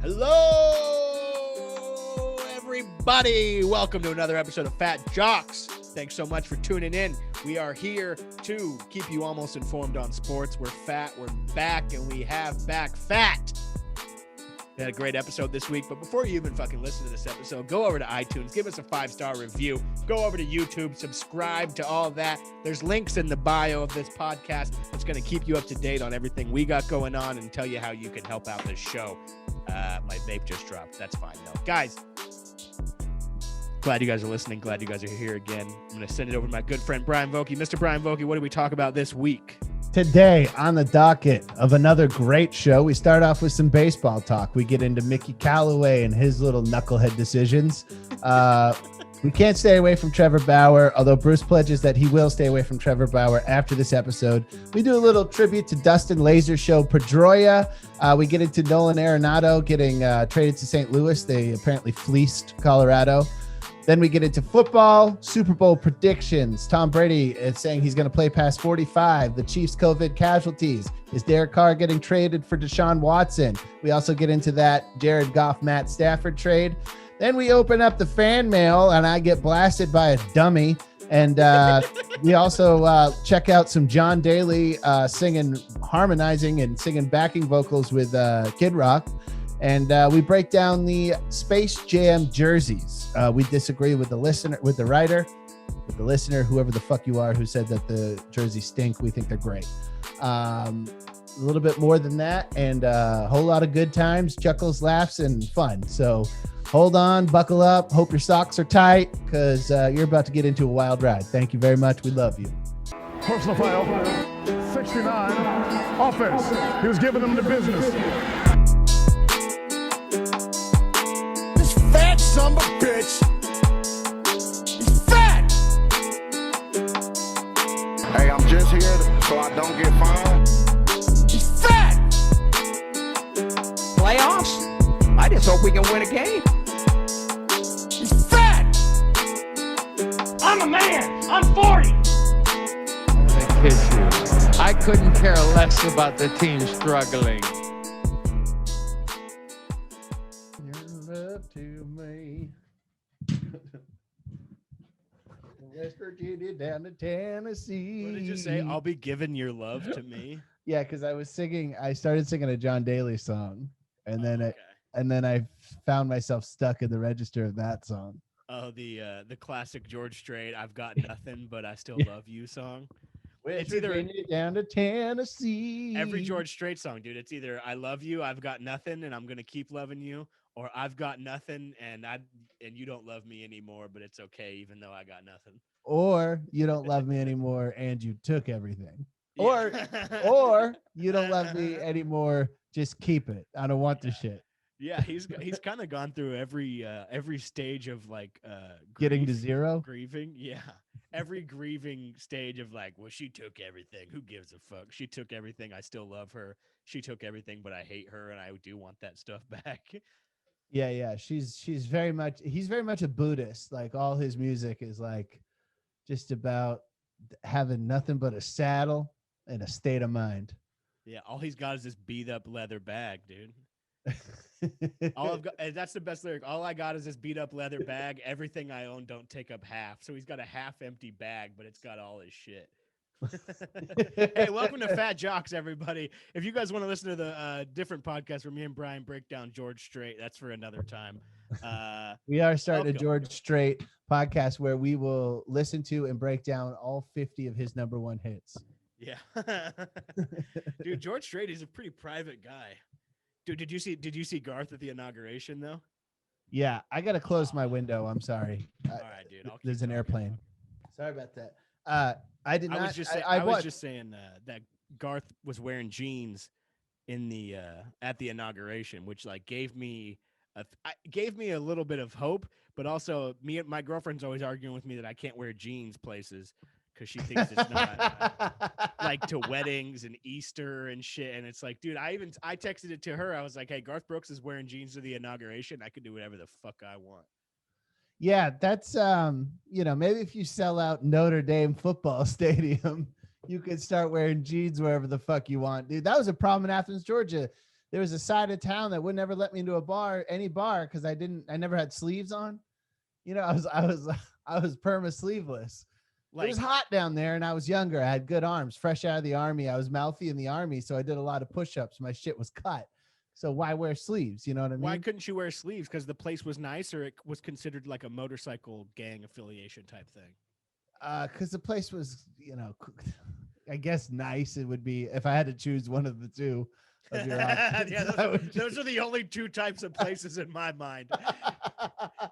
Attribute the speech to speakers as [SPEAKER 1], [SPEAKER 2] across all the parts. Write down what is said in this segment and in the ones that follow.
[SPEAKER 1] Hello, everybody. Welcome to another episode of Fat Jocks. Thanks so much for tuning in. We are here to keep you almost informed on sports. We're fat, we're back, and we have back fat. We had a great episode this week, but before you even fucking listen to this episode, go over to iTunes, give us a 5-star review, go over to YouTube, subscribe to all that. There's links in the bio of this podcast that's going to keep you up to date on everything we got going on and tell you how you can help out this show. My vape just dropped. That's fine, though. Guys, glad you guys are listening. Glad you guys are here again. I'm going to send it over to my good friend, Bryan Vokey. Mr. Bryan Vokey, what did we talk about this week?
[SPEAKER 2] Today on the docket of another great show, we start off with some baseball talk. We get into Mickey Callaway and his little knucklehead decisions. We can't stay away from Trevor Bauer, although Bruce pledges that he will stay away from Trevor Bauer after this episode. We do a little tribute to Dustin Pedroia. We get into Nolan Arenado getting traded to St. Louis. They apparently fleeced Colorado. Then we get into football, Super Bowl predictions. Tom Brady is saying he's going to play past 45. The Chiefs' COVID casualties. Is Derek Carr getting traded for Deshaun Watson? We also get into that Jared Goff, Matt Stafford trade. Then we open up the fan mail, and I get blasted by a dummy. And we also check out some John Daly harmonizing and singing backing vocals with Kid Rock. And we break down the Space Jam jerseys. We disagree with the writer, whoever the fuck you are, who said that the jerseys stink. We think they're great. A little bit more than that, and a whole lot of good times, chuckles, laughs, and fun. So hold on, buckle up. Hope your socks are tight, because you're about to get into a wild ride. Thank you very much. We love you.
[SPEAKER 3] Personal foul, 69, offense. He was giving them the business.
[SPEAKER 4] Son of a bitch. He's fat.
[SPEAKER 3] Hey, I'm just here so I don't get fined.
[SPEAKER 4] He's fat.
[SPEAKER 5] Playoffs? I just hope we can win a game.
[SPEAKER 4] He's fat.
[SPEAKER 6] I'm a man. I'm 40.
[SPEAKER 7] I kiss you. I couldn't care less about the team struggling.
[SPEAKER 2] West Virginia down to Tennessee.
[SPEAKER 1] What did you say? I'll be giving your love to me.
[SPEAKER 2] Yeah, because I started singing a John Daly song, and then I found myself stuck in the register of that song.
[SPEAKER 1] Oh, the classic George Strait, I've got nothing but I still love you song.
[SPEAKER 2] It's either down to Tennessee.
[SPEAKER 1] Every George Strait song, dude. It's either I love you, I've got nothing, and I'm gonna keep loving you, or I've got nothing and you don't love me anymore, but it's okay even though I got nothing.
[SPEAKER 2] Or you don't love me anymore and you took everything.
[SPEAKER 1] Yeah.
[SPEAKER 2] Or you don't love me anymore, just keep it. I don't want the shit.
[SPEAKER 1] Yeah, he's kind of gone through every stage of like
[SPEAKER 2] getting to zero.
[SPEAKER 1] Grieving. Yeah. Every grieving stage of like, well, she took everything. Who gives a fuck? She took everything. I still love her. She took everything, but I hate her and I do want that stuff back.
[SPEAKER 2] Yeah. He's very much a Buddhist. Like all his music is like just about having nothing but a saddle and a state of mind.
[SPEAKER 1] Yeah, all he's got is this beat up leather bag, dude. All I've got, and that's the best lyric. All I got is this beat up leather bag. Everything I own don't take up half. So he's got a half empty bag, but it's got all his shit. Hey, welcome to Fat Jocks, everybody. If you guys want to listen to the different podcast where me and Bryan break down George Strait, that's for another time.
[SPEAKER 2] We are starting a George Strait podcast where we will listen to and break down all 50 of his number one hits.
[SPEAKER 1] Yeah. Dude, George Strait is a pretty private guy. Dude, did you see Garth at the inauguration though?
[SPEAKER 2] Yeah, I gotta close my window. I'm sorry.
[SPEAKER 1] All right, dude.
[SPEAKER 2] There's an airplane. Sorry about that. I did not.
[SPEAKER 1] I was just saying that Garth was wearing jeans in the at the inauguration, which like gave me a little bit of hope, but also my girlfriend's always arguing with me that I can't wear jeans places because she thinks it's not like to weddings and Easter and shit. And it's like, dude, I texted it to her. I was like, hey, Garth Brooks is wearing jeans to the inauguration. I can do whatever the fuck I want.
[SPEAKER 2] Yeah, that's maybe if you sell out Notre Dame football stadium, you could start wearing jeans wherever the fuck you want, dude. That was a problem in Athens, Georgia. there was a side of town that would never let me into any bar, because I never had sleeves on. I was perma sleeveless. It was hot down there, and I was younger. I had good arms, fresh out of the army. I was mouthy in the army, so I did a lot of push-ups. My shit was cut. So why wear sleeves? You know what I mean?
[SPEAKER 1] Why couldn't you wear sleeves? Because the place was nice, or it was considered like a motorcycle gang affiliation type thing?
[SPEAKER 2] Because the place was, I guess nice. It would be if I had to choose one of the two of your options.
[SPEAKER 1] Yeah, those are the only two types of places in my mind.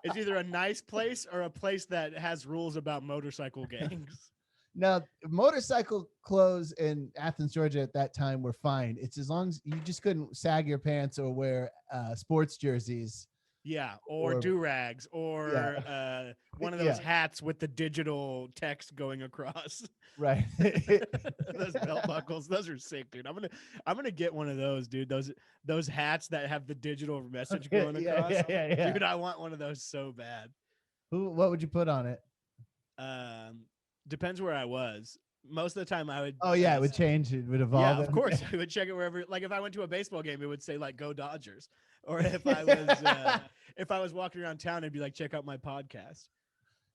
[SPEAKER 1] It's either a nice place or a place that has rules about motorcycle gangs.
[SPEAKER 2] Now, motorcycle clothes in Athens, Georgia at that time were fine. It's as long as you just couldn't sag your pants or wear sports jerseys.
[SPEAKER 1] Yeah, or do-rags, or one of those hats with the digital text going across.
[SPEAKER 2] Right.
[SPEAKER 1] Those belt buckles, those are sick, dude. I'm gonna get one of those, dude. Those hats that have the digital message going across.
[SPEAKER 2] Yeah.
[SPEAKER 1] Dude, I want one of those so bad.
[SPEAKER 2] What would you put on it?
[SPEAKER 1] Depends where I was. Most of the time I would.
[SPEAKER 2] Oh yeah, it would change. It would evolve.
[SPEAKER 1] Yeah, of course. I would check it wherever. Like if I went to a baseball game, it would say like "Go Dodgers," or if I was if I was walking around town, it'd be like, "Check out my podcast."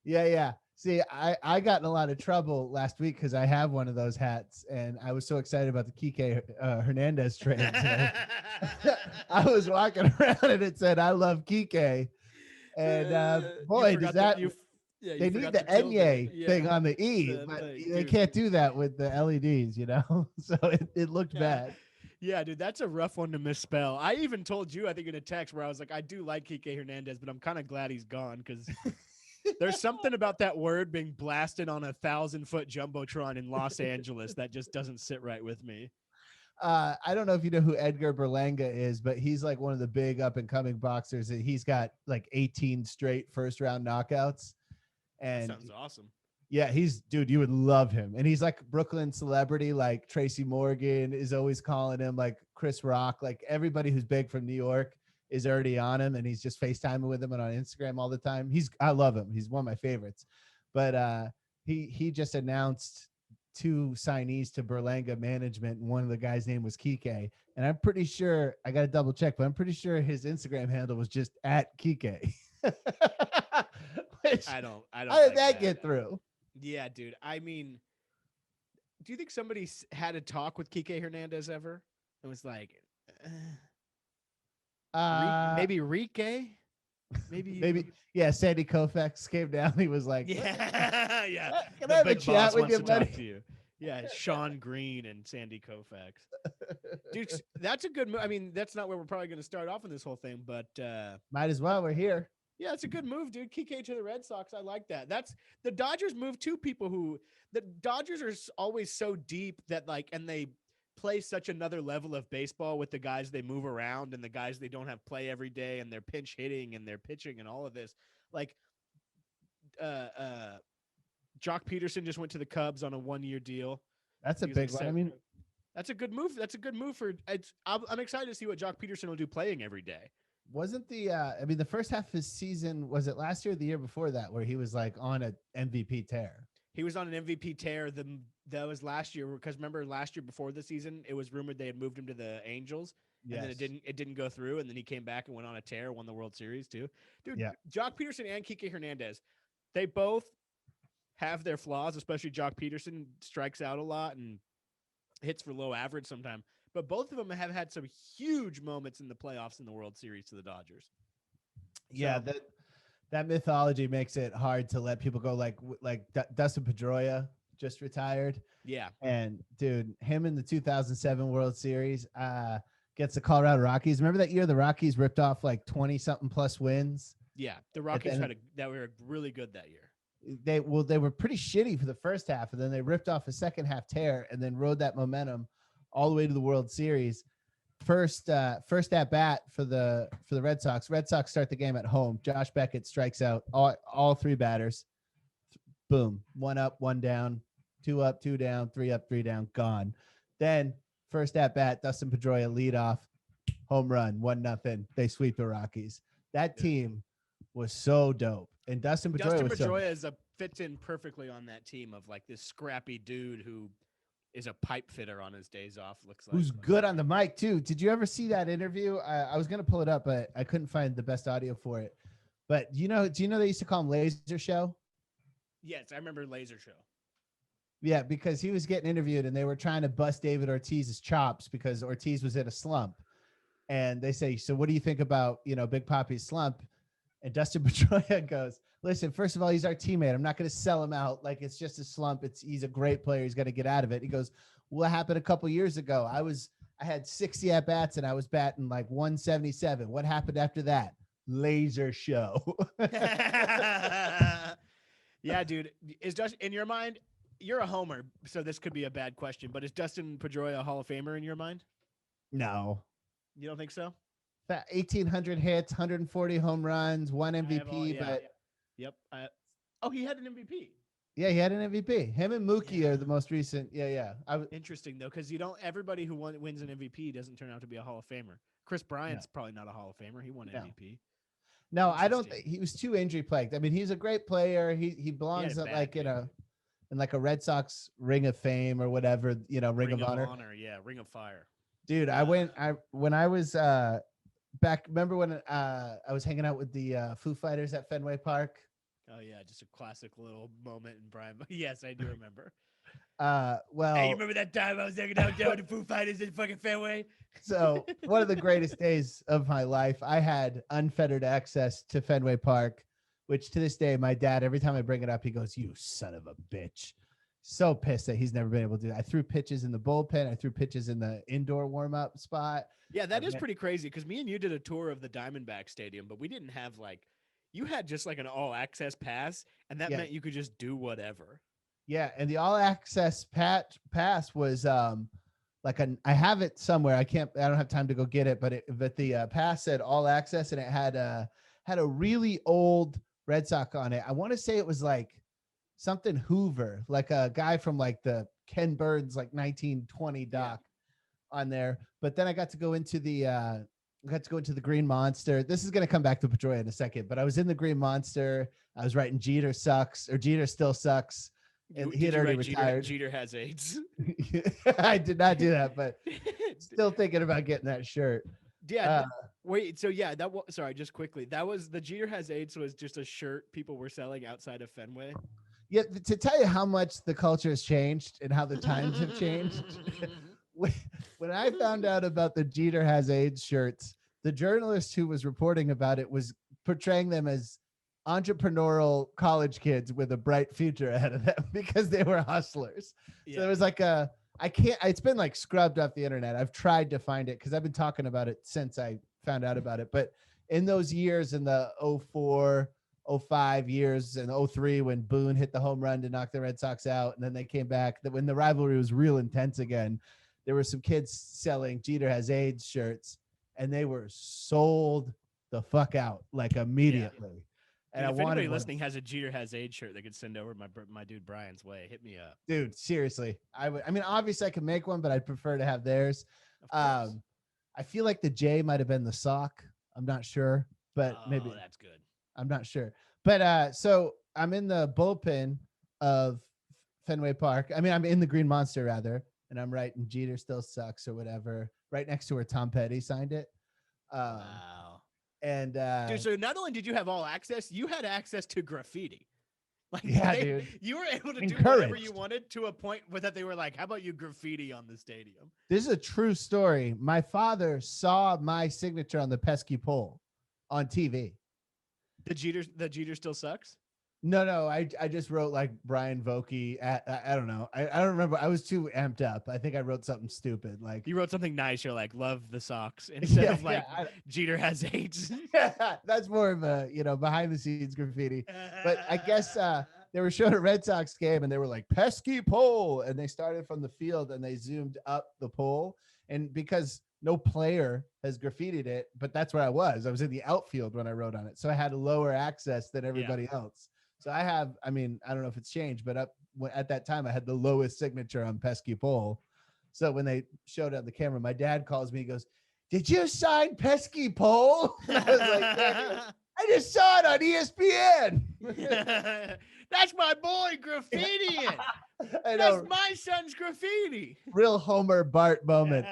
[SPEAKER 2] Yeah. See, I got in a lot of trouble last week because I have one of those hats, and I was so excited about the Kike Hernandez trade. I was walking around and it said, "I love Kike," and boy, does that. They need the Enye thing on the E, but they can't do that with the LEDs, so it looked bad.
[SPEAKER 1] Yeah, dude, that's a rough one to misspell. I even told you, I think in a text where I was like, I do like Kike Hernandez, but I'm kind of glad he's gone because there's something about that word being blasted on a 1,000-foot jumbotron in Los Angeles that just doesn't sit right with me.
[SPEAKER 2] I don't know if you know who Edgar Berlanga is, but he's like one of the big up and coming boxers. He's got like 18 straight first round knockouts. And
[SPEAKER 1] that sounds awesome.
[SPEAKER 2] Yeah, dude, you would love him. And he's like Brooklyn celebrity, like Tracy Morgan is always calling him, like Chris Rock, like everybody who's big from New York is already on him, and he's just FaceTiming with him and on Instagram all the time. I love him. He's one of my favorites. But he just announced 2 signees to Berlanga management, and one of the guys' name was Kike. And I'm pretty sure, I got to double check, but I'm pretty sure his Instagram handle was just @Kike.
[SPEAKER 1] I don't.
[SPEAKER 2] How did that get through?
[SPEAKER 1] Yeah, dude. I mean, do you think somebody had a talk with Kike Hernandez ever? It was like, maybe Rike,
[SPEAKER 2] maybe. Yeah, Sandy Koufax came down. He was like,
[SPEAKER 1] yeah.
[SPEAKER 2] Can I have a chat with you, buddy?
[SPEAKER 1] Yeah, Sean Green and Sandy Koufax. Dude, that's a good move. I mean, that's not where we're probably going to start off in this whole thing, but
[SPEAKER 2] might as well. We're here.
[SPEAKER 1] Yeah, it's a good move, dude. Kike to the Red Sox. I like that. That's the Dodgers move to people who the Dodgers are always so deep that and they play such another level of baseball with the guys they move around and the guys they don't have play every day, and they're pinch hitting and they're pitching and all of this. Like, Jock Peterson just went to the Cubs on a 1-year deal.
[SPEAKER 2] That's a big one. I mean,
[SPEAKER 1] that's a good move. That's a good move for. I'm excited to see what Jock Peterson will do playing every day.
[SPEAKER 2] Wasn't the first half of his season, was it last year or the year before that, where he was like on an MVP tear?
[SPEAKER 1] He was on an MVP tear. That was last year, because remember last year before the season, it was rumored they had moved him to the Angels, and then it didn't go through, and then he came back and went on a tear, won the World Series too. Dude, yeah. Jock Peterson and Kike Hernandez, they both have their flaws, especially Jock Peterson strikes out a lot and hits for low average sometimes. But both of them have had some huge moments in the playoffs in the World Series to the Dodgers.
[SPEAKER 2] Yeah, that mythology makes it hard to let people go. Like Dustin Pedroia just retired.
[SPEAKER 1] Yeah,
[SPEAKER 2] and dude, him in the 2007 World Series gets the Colorado Rockies. Remember that year the Rockies ripped off like 20-something plus wins?
[SPEAKER 1] Yeah, the Rockies that were really good that year.
[SPEAKER 2] They were pretty shitty for the first half, and then they ripped off a second half tear, and then rode that momentum all the way to the World Series. First at bat for the Red Sox. Red Sox start the game at home. Josh Beckett strikes out all 3 batters. Boom. 1 up, 1 down, 2 up, 2 down, 3 up, 3 down, gone. Then first at bat, Dustin Pedroia lead off, home run, 1-0. They sweep the Rockies. That team was so dope. And Dustin Pedroia
[SPEAKER 1] fits in perfectly on that team of like this scrappy dude who is a pipe fitter on his days off. Looks like
[SPEAKER 2] Who's good on the mic too. Did you ever see that interview? I was gonna pull it up, but I couldn't find the best audio for it. But do you know they used to call him Laser Show?
[SPEAKER 1] Yes, I remember Laser Show.
[SPEAKER 2] Yeah, because he was getting interviewed and they were trying to bust David Ortiz's chops because Ortiz was in a slump. And they say, so what do you think about, Big Papi's slump? And Dustin Pedroia goes, listen, first of all, he's our teammate. I'm not going to sell him out like it's just a slump. He's a great player. He's got to get out of it. He goes, what happened a couple years ago? I had 60 at bats and I was batting like 177. What happened after that? Laser Show.
[SPEAKER 1] Yeah, dude. Is Dustin, in your mind, you're a homer, so this could be a bad question, but is Dustin Pedroia a Hall of Famer in your mind?
[SPEAKER 2] No.
[SPEAKER 1] You don't think so?
[SPEAKER 2] 1,800 hits, 140 home runs, one MVP,
[SPEAKER 1] Yep. He had an MVP.
[SPEAKER 2] Yeah, he had an MVP. Him and Mookie are the most recent. Yeah.
[SPEAKER 1] Interesting though, because everybody who wins an MVP doesn't turn out to be a Hall of Famer. Chris Bryant's probably not a Hall of Famer. He won MVP.
[SPEAKER 2] No, I don't. He was too injury plagued. I mean, he's a great player. He belongs in like a Red Sox Ring of Fame or whatever. Ring of Honor.
[SPEAKER 1] Yeah, Ring of Fire.
[SPEAKER 2] Dude, when I was back. Remember when I was hanging out with the Foo Fighters at Fenway Park?
[SPEAKER 1] Oh yeah, just a classic little moment in Bryan. Yes, I do remember.
[SPEAKER 2] Well,
[SPEAKER 1] hey, you remember that time I was hanging out with the Foo Fighters in fucking Fenway?
[SPEAKER 2] So one of the greatest days of my life, I had unfettered access to Fenway Park, which to this day, my dad, every time I bring it up, he goes, "You son of a bitch." So pissed that he's never been able to do that. I threw pitches in the bullpen. I threw pitches in the indoor warm-up spot.
[SPEAKER 1] Yeah, that is pretty crazy because me and you did a tour of the Diamondback Stadium, but we didn't have you had just like an all-access pass, and that meant you could just do whatever.
[SPEAKER 2] Yeah, and the all-access pass was I have it somewhere. I don't have time to go get it, but the pass said all access, and it had a really old Red Sox on it. I want to say it was like something Hoover, like a guy from like the Ken Burns, like 1920 doc on there. But then I got to go into the Green Monster. This is going to come back to Pedroia in a second, but I was in the Green Monster. I was writing Jeter sucks, or Jeter still sucks. And he had already retired.
[SPEAKER 1] Jeter has AIDS.
[SPEAKER 2] I did not do that, but still thinking about getting that shirt.
[SPEAKER 1] Yeah. Wait. So yeah, sorry, just quickly. That was the Jeter has AIDS was just a shirt people were selling outside of Fenway.
[SPEAKER 2] Yeah. To tell you how much the culture has changed and how the times have changed. When I found out about the Jeter has AIDS shirts, the journalist who was reporting about it was portraying them as entrepreneurial college kids with a bright future ahead of them because they were hustlers. Yeah. So it was like it's been like scrubbed off the internet. I've tried to find it because I've been talking about it since I found out about it. But in those years, in the 04, 05 years and 03, when Boone hit the home run to knock the Red Sox out, and then they came back, when the rivalry was real intense again, there were some kids selling Jeter has AIDS shirts, and they were sold the fuck out like immediately. Yeah.
[SPEAKER 1] And if anybody listening has a Jeter has AIDS shirt, they could send over my dude Bryan's way. Hit me up,
[SPEAKER 2] dude. Seriously, I mean, obviously I could make one, but I'd prefer to have theirs. I feel like the J might have been the sock. I'm not sure, but maybe
[SPEAKER 1] that's good.
[SPEAKER 2] I'm not sure, but so I'm in the bullpen of Fenway Park. I mean, I'm in the Green Monster rather, and I'm writing Jeter still sucks or whatever right next to where Tom Petty signed it.
[SPEAKER 1] Wow.
[SPEAKER 2] And
[SPEAKER 1] dude, so not only did you have all access, you had access to graffiti.
[SPEAKER 2] Dude.
[SPEAKER 1] You were able to do whatever you wanted to a point where that they were like, "How about you graffiti on the stadium?"
[SPEAKER 2] This is a true story. My father saw my signature on the pesky pole on TV.
[SPEAKER 1] The Jeter still sucks.
[SPEAKER 2] No, I just wrote like Brian Vokey. I don't know. I don't remember. I was too amped up. I think I wrote something stupid. Like
[SPEAKER 1] you wrote something nice. You're like, "Love the Sox," instead of like Jeter has AIDS.
[SPEAKER 2] Yeah, that's more of a behind the scenes graffiti. But I guess they were showing a Red Sox game and they were like pesky pole, and they started from the field and they zoomed up the pole, and because no player has graffitied it, but that's where I was. I was in the outfield when I wrote on it, so I had lower access than everybody else. So I don't know if it's changed, but at that time I had the lowest signature on pesky pole. So when they showed it on the camera, my dad calls me, he goes, "Did you sign pesky pole?" And I was like, "I just saw it on ESPN."
[SPEAKER 1] That's my boy graffitiing.
[SPEAKER 2] I
[SPEAKER 1] That's
[SPEAKER 2] know,
[SPEAKER 1] my son's graffiti.
[SPEAKER 2] real Homer Bart moment.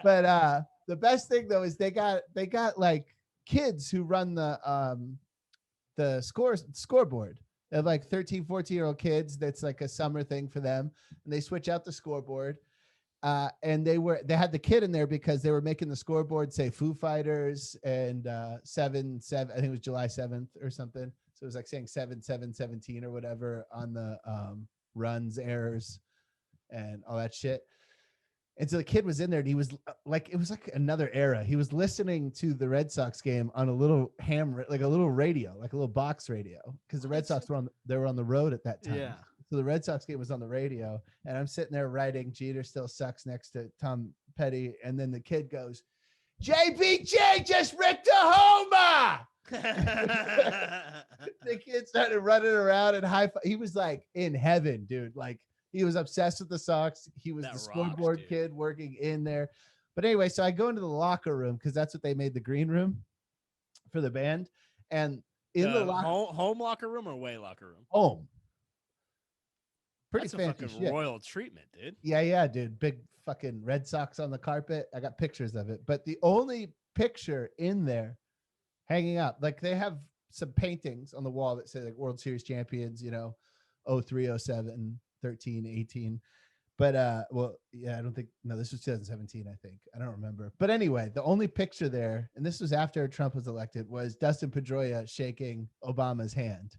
[SPEAKER 2] But the best thing though is they got like kids who run the scoreboard. They have like 13, 14-year-old kids. That's like a summer thing for them. And they switch out the scoreboard. And they had the kid in there because they were making the scoreboard say Foo Fighters and 7 7. I think it was July 7th or something. So it was like saying 7 7 17 or whatever on the runs, errors, and all that shit. And so the kid was in there and he was like, it was like another era. He was listening to the Red Sox game on a little like a little radio, like a little box radio, because the Red Sox were on the road at that time.
[SPEAKER 1] Yeah.
[SPEAKER 2] So the Red Sox game was on the radio, and I'm sitting there writing "Jeter still sucks" next to Tom Petty, and then the kid goes, "JBJ just ripped a homer." The kid started running around and high five. He was like in heaven, dude. Like he was obsessed with the Sox. He was
[SPEAKER 1] That
[SPEAKER 2] the
[SPEAKER 1] rocks,
[SPEAKER 2] scoreboard
[SPEAKER 1] dude.
[SPEAKER 2] kid working in there. But anyway, so I go into the locker room because that's what they made the green room for the band, and in the
[SPEAKER 1] home locker room or away locker room?
[SPEAKER 2] home. Pretty
[SPEAKER 1] That's a
[SPEAKER 2] fancy
[SPEAKER 1] fucking
[SPEAKER 2] shit.
[SPEAKER 1] royal treatment, dude.
[SPEAKER 2] Yeah, dude. Big fucking Red Sox on the carpet. I got pictures of it. But the only picture in there hanging up, like they have some paintings on the wall that say like World Series champions, 03, 07, 13, 18. But I don't think, no, this was 2017, I think. I don't remember. But anyway, the only picture there, and this was after Trump was elected, was Dustin Pedroia shaking Obama's hand.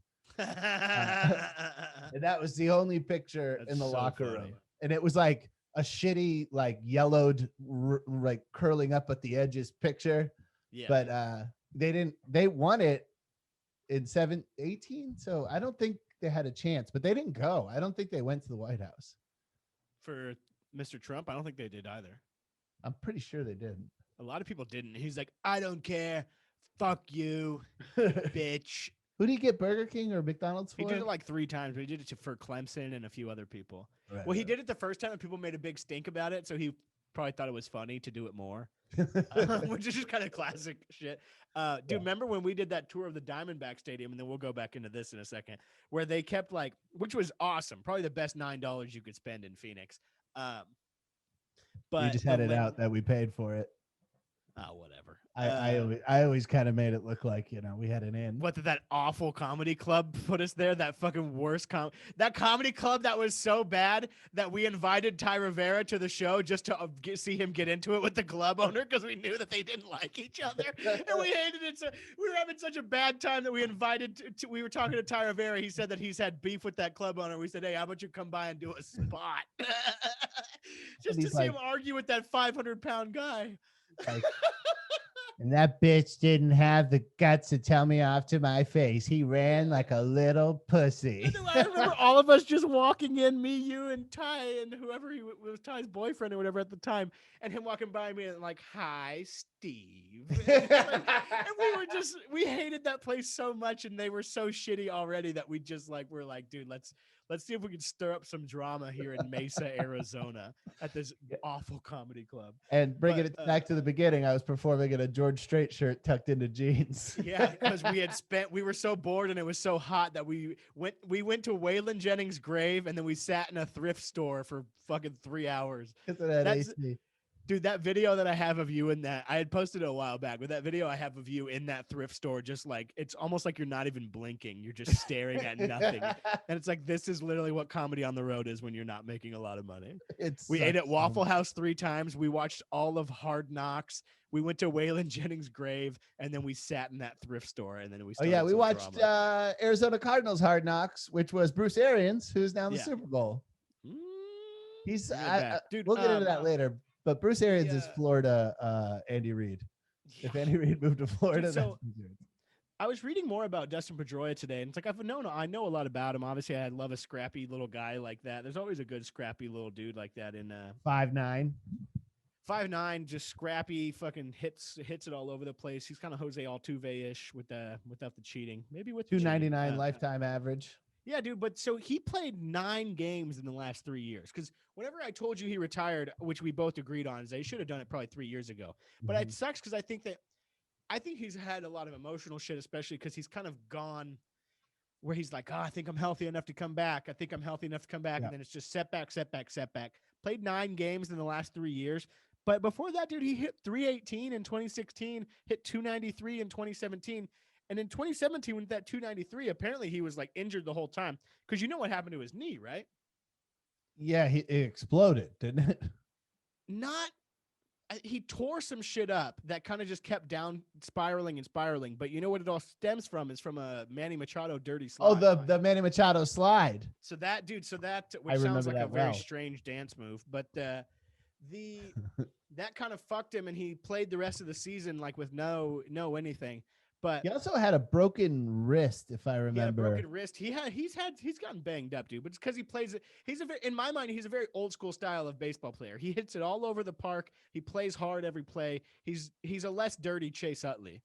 [SPEAKER 2] And that was the only picture in the locker room. And it was like a shitty, like yellowed, like curling up at the edges picture.
[SPEAKER 1] Yeah.
[SPEAKER 2] But they won it in 18. So I don't think they had a chance, but they didn't go. I don't think they went to the White House.
[SPEAKER 1] For Mr. Trump, I don't think they did either.
[SPEAKER 2] I'm pretty sure they didn't.
[SPEAKER 1] A lot of people didn't. He's like, I don't care. Fuck you, bitch.
[SPEAKER 2] Who did he get, Burger King or McDonald's for?
[SPEAKER 1] He did it like 3 times, but he did it for Clemson and a few other people.
[SPEAKER 2] Right,
[SPEAKER 1] Well, he did it the first time and people made a big stink about it, so he probably thought it was funny to do it more, which is just kind of classic shit. Dude, remember when we did that tour of the Diamondback Stadium, and then we'll go back into this in a second, where they kept like, which was awesome, probably the best $9 you could spend in Phoenix. But
[SPEAKER 2] we just had it out that we paid for it.
[SPEAKER 1] Oh, whatever.
[SPEAKER 2] I always kind of made it look like, we had an in.
[SPEAKER 1] What did that awful comedy club put us there? That fucking worst that comedy club that was so bad that we invited Ty Rivera to the show just to see him get into it with the club owner because we knew that they didn't like each other and we hated it. So we were having such a bad time that we invited. We were talking to Ty Rivera. He said that he's had beef with that club owner. We said, "Hey, how about you come by and do a spot?" Just to see him argue with that 500-pound guy.
[SPEAKER 2] Like, and that bitch didn't have the guts to tell me off to my face. He ran like a little pussy.
[SPEAKER 1] I remember all of us just walking in, me, you, and Ty, and whoever he was, Ty's boyfriend or whatever at the time, and him walking by me and like, "Hi, Steve." And we hated that place so much, and they were so shitty already that we're like, dude, let's see if we can stir up some drama here in Mesa, Arizona, at this awful comedy club.
[SPEAKER 2] And bringing it back to the beginning, I was performing in a George Strait shirt tucked into jeans.
[SPEAKER 1] Yeah, because we were so bored and it was so hot that we went to Waylon Jennings' grave and then we sat in a thrift store for fucking 3 hours. Dude, that video that I have of you in that, I had posted it a while back, but that video I have of you in that thrift store, just like, it's almost like you're not even blinking. You're just staring at nothing. And it's like, this is literally what comedy on the road is when you're not making a lot of money. We ate at Waffle House 3 times. We watched all of Hard Knocks. We went to Waylon Jennings' grave, and then we sat in that thrift store, and then we started
[SPEAKER 2] we watched Arizona Cardinals Hard Knocks, which was Bruce Arians, who's now in the Super Bowl. He's dude, we'll get into that later. But Bruce Arians is Florida Andy Reid. If Andy Reid moved to Florida,
[SPEAKER 1] dude, I was reading more about Dustin Pedroia today, and it's like I know a lot about him. Obviously, I love a scrappy little guy like that. There's always a good scrappy little dude like that in
[SPEAKER 2] 5'9",
[SPEAKER 1] 5'9", just scrappy, fucking hits it all over the place. He's kind of Jose Altuve-ish without the cheating. Maybe with
[SPEAKER 2] 299 lifetime average.
[SPEAKER 1] Yeah, dude. But so he played 9 games in the last 3 years. Because whenever I told you he retired, which we both agreed on, is they should have done it probably 3 years ago. But it sucks because I think he's had a lot of emotional shit, especially because he's kind of gone. where he's like, oh, I think I'm healthy enough to come back. I think I'm healthy enough to come back.
[SPEAKER 2] Yeah.
[SPEAKER 1] And then it's just setback. Played 9 games in the last 3 years. But before that, dude, he hit 318 in 2016, hit 293 in 2017. And in 2017, with that 293, apparently he was like injured the whole time. Because you know what happened to his knee, right?
[SPEAKER 2] Yeah, it exploded, didn't it?
[SPEAKER 1] He tore some shit up that kind of just kept down spiraling. But you know what it all stems from is from a Manny Machado dirty slide.
[SPEAKER 2] Oh, the Manny Machado slide.
[SPEAKER 1] So that, which
[SPEAKER 2] I
[SPEAKER 1] sounds like
[SPEAKER 2] remember
[SPEAKER 1] a
[SPEAKER 2] that
[SPEAKER 1] very
[SPEAKER 2] well.
[SPEAKER 1] strange dance move, but that kind of fucked him, and he played the rest of the season like with no anything. But
[SPEAKER 2] He also had a broken wrist, if I
[SPEAKER 1] he had a
[SPEAKER 2] remember.
[SPEAKER 1] broken wrist. He's gotten banged up, dude. But it's because he plays it. In my mind, he's a very old school style of baseball player. He hits it all over the park. He plays hard every play. He's a less dirty Chase Utley.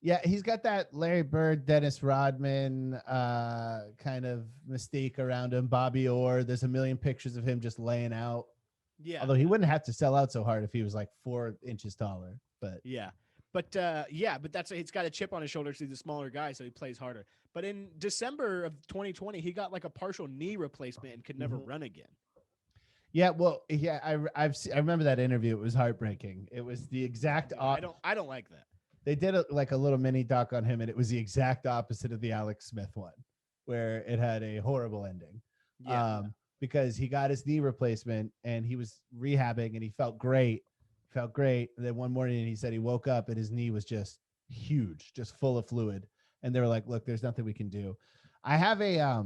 [SPEAKER 2] Yeah, he's got that Larry Bird, Dennis Rodman kind of mystique around him. Bobby Orr. There's a million pictures of him just laying out.
[SPEAKER 1] Yeah.
[SPEAKER 2] Although he wouldn't have to sell out so hard if he was like 4 inches taller. But
[SPEAKER 1] yeah. But he's got a chip on his shoulder. So he's a smaller guy, so he plays harder. But in December of 2020, he got like a partial knee replacement and could never run again.
[SPEAKER 2] yeah, well, yeah, I remember that interview. It was heartbreaking. It was the exact.
[SPEAKER 1] I don't like that.
[SPEAKER 2] They did like a little mini doc on him, and it was the exact opposite of the Alex Smith one, where it had a horrible ending.
[SPEAKER 1] Yeah.
[SPEAKER 2] Because he got his knee replacement and he was rehabbing and he felt great. And then one morning he said he woke up and his knee was just huge, just full of fluid. And they were like, look, there's nothing we can do. I have a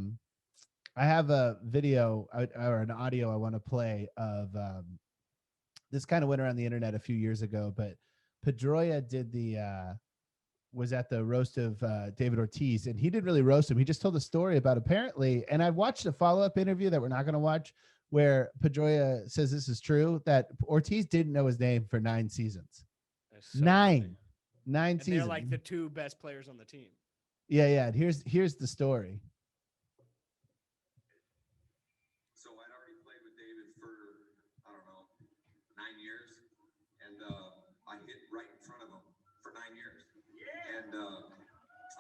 [SPEAKER 2] video or an audio I want to play of this kind of went around the internet a few years ago, but Pedroia was at the roast of David Ortiz, and he didn't really roast him. He just told a story about apparently, and I watched a follow-up interview that we're not going to watch, where Pedroia says this is true, that Ortiz didn't know his name for 9 seasons.
[SPEAKER 1] So
[SPEAKER 2] Nine
[SPEAKER 1] and
[SPEAKER 2] seasons.
[SPEAKER 1] they're like the 2 best players on the team.
[SPEAKER 2] Yeah. Here's the story.
[SPEAKER 8] So I'd already played with David for, I don't know, 9 years, and I hit right in front of him for 9 years. And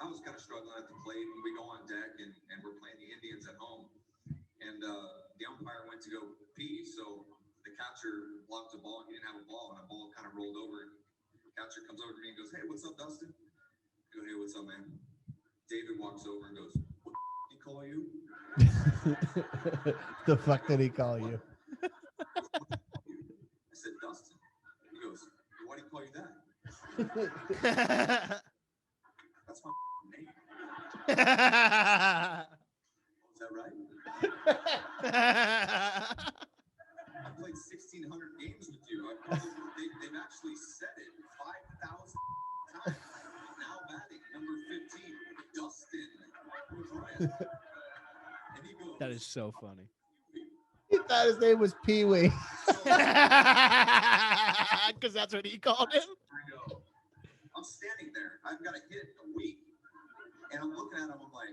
[SPEAKER 8] I was kind of struggling at the plate, and we go on deck, and we're playing the Indians at home. And the umpire went to go pee, so the catcher blocked the ball, and he didn't have a ball, and the ball kind of rolled over. And the catcher comes over to me and goes, "Hey, what's up, Dustin?" I go, "Hey, what's up, man?" David walks over and goes, "What did he call you?"
[SPEAKER 2] The fuck did he call you?
[SPEAKER 8] I said, "Dustin." He goes, "Why did he call you that?" That's my name. Is that right? I played 1,600 games with you. They've actually said it 5,000 times. Now batting, number 15, Dustin Pedroia. And he goes,
[SPEAKER 1] That is so funny.
[SPEAKER 2] He thought his name was Pee Wee.
[SPEAKER 1] Because that's what he called him.
[SPEAKER 8] I'm standing there. I've got a hit a week. And I'm looking at him. I'm like,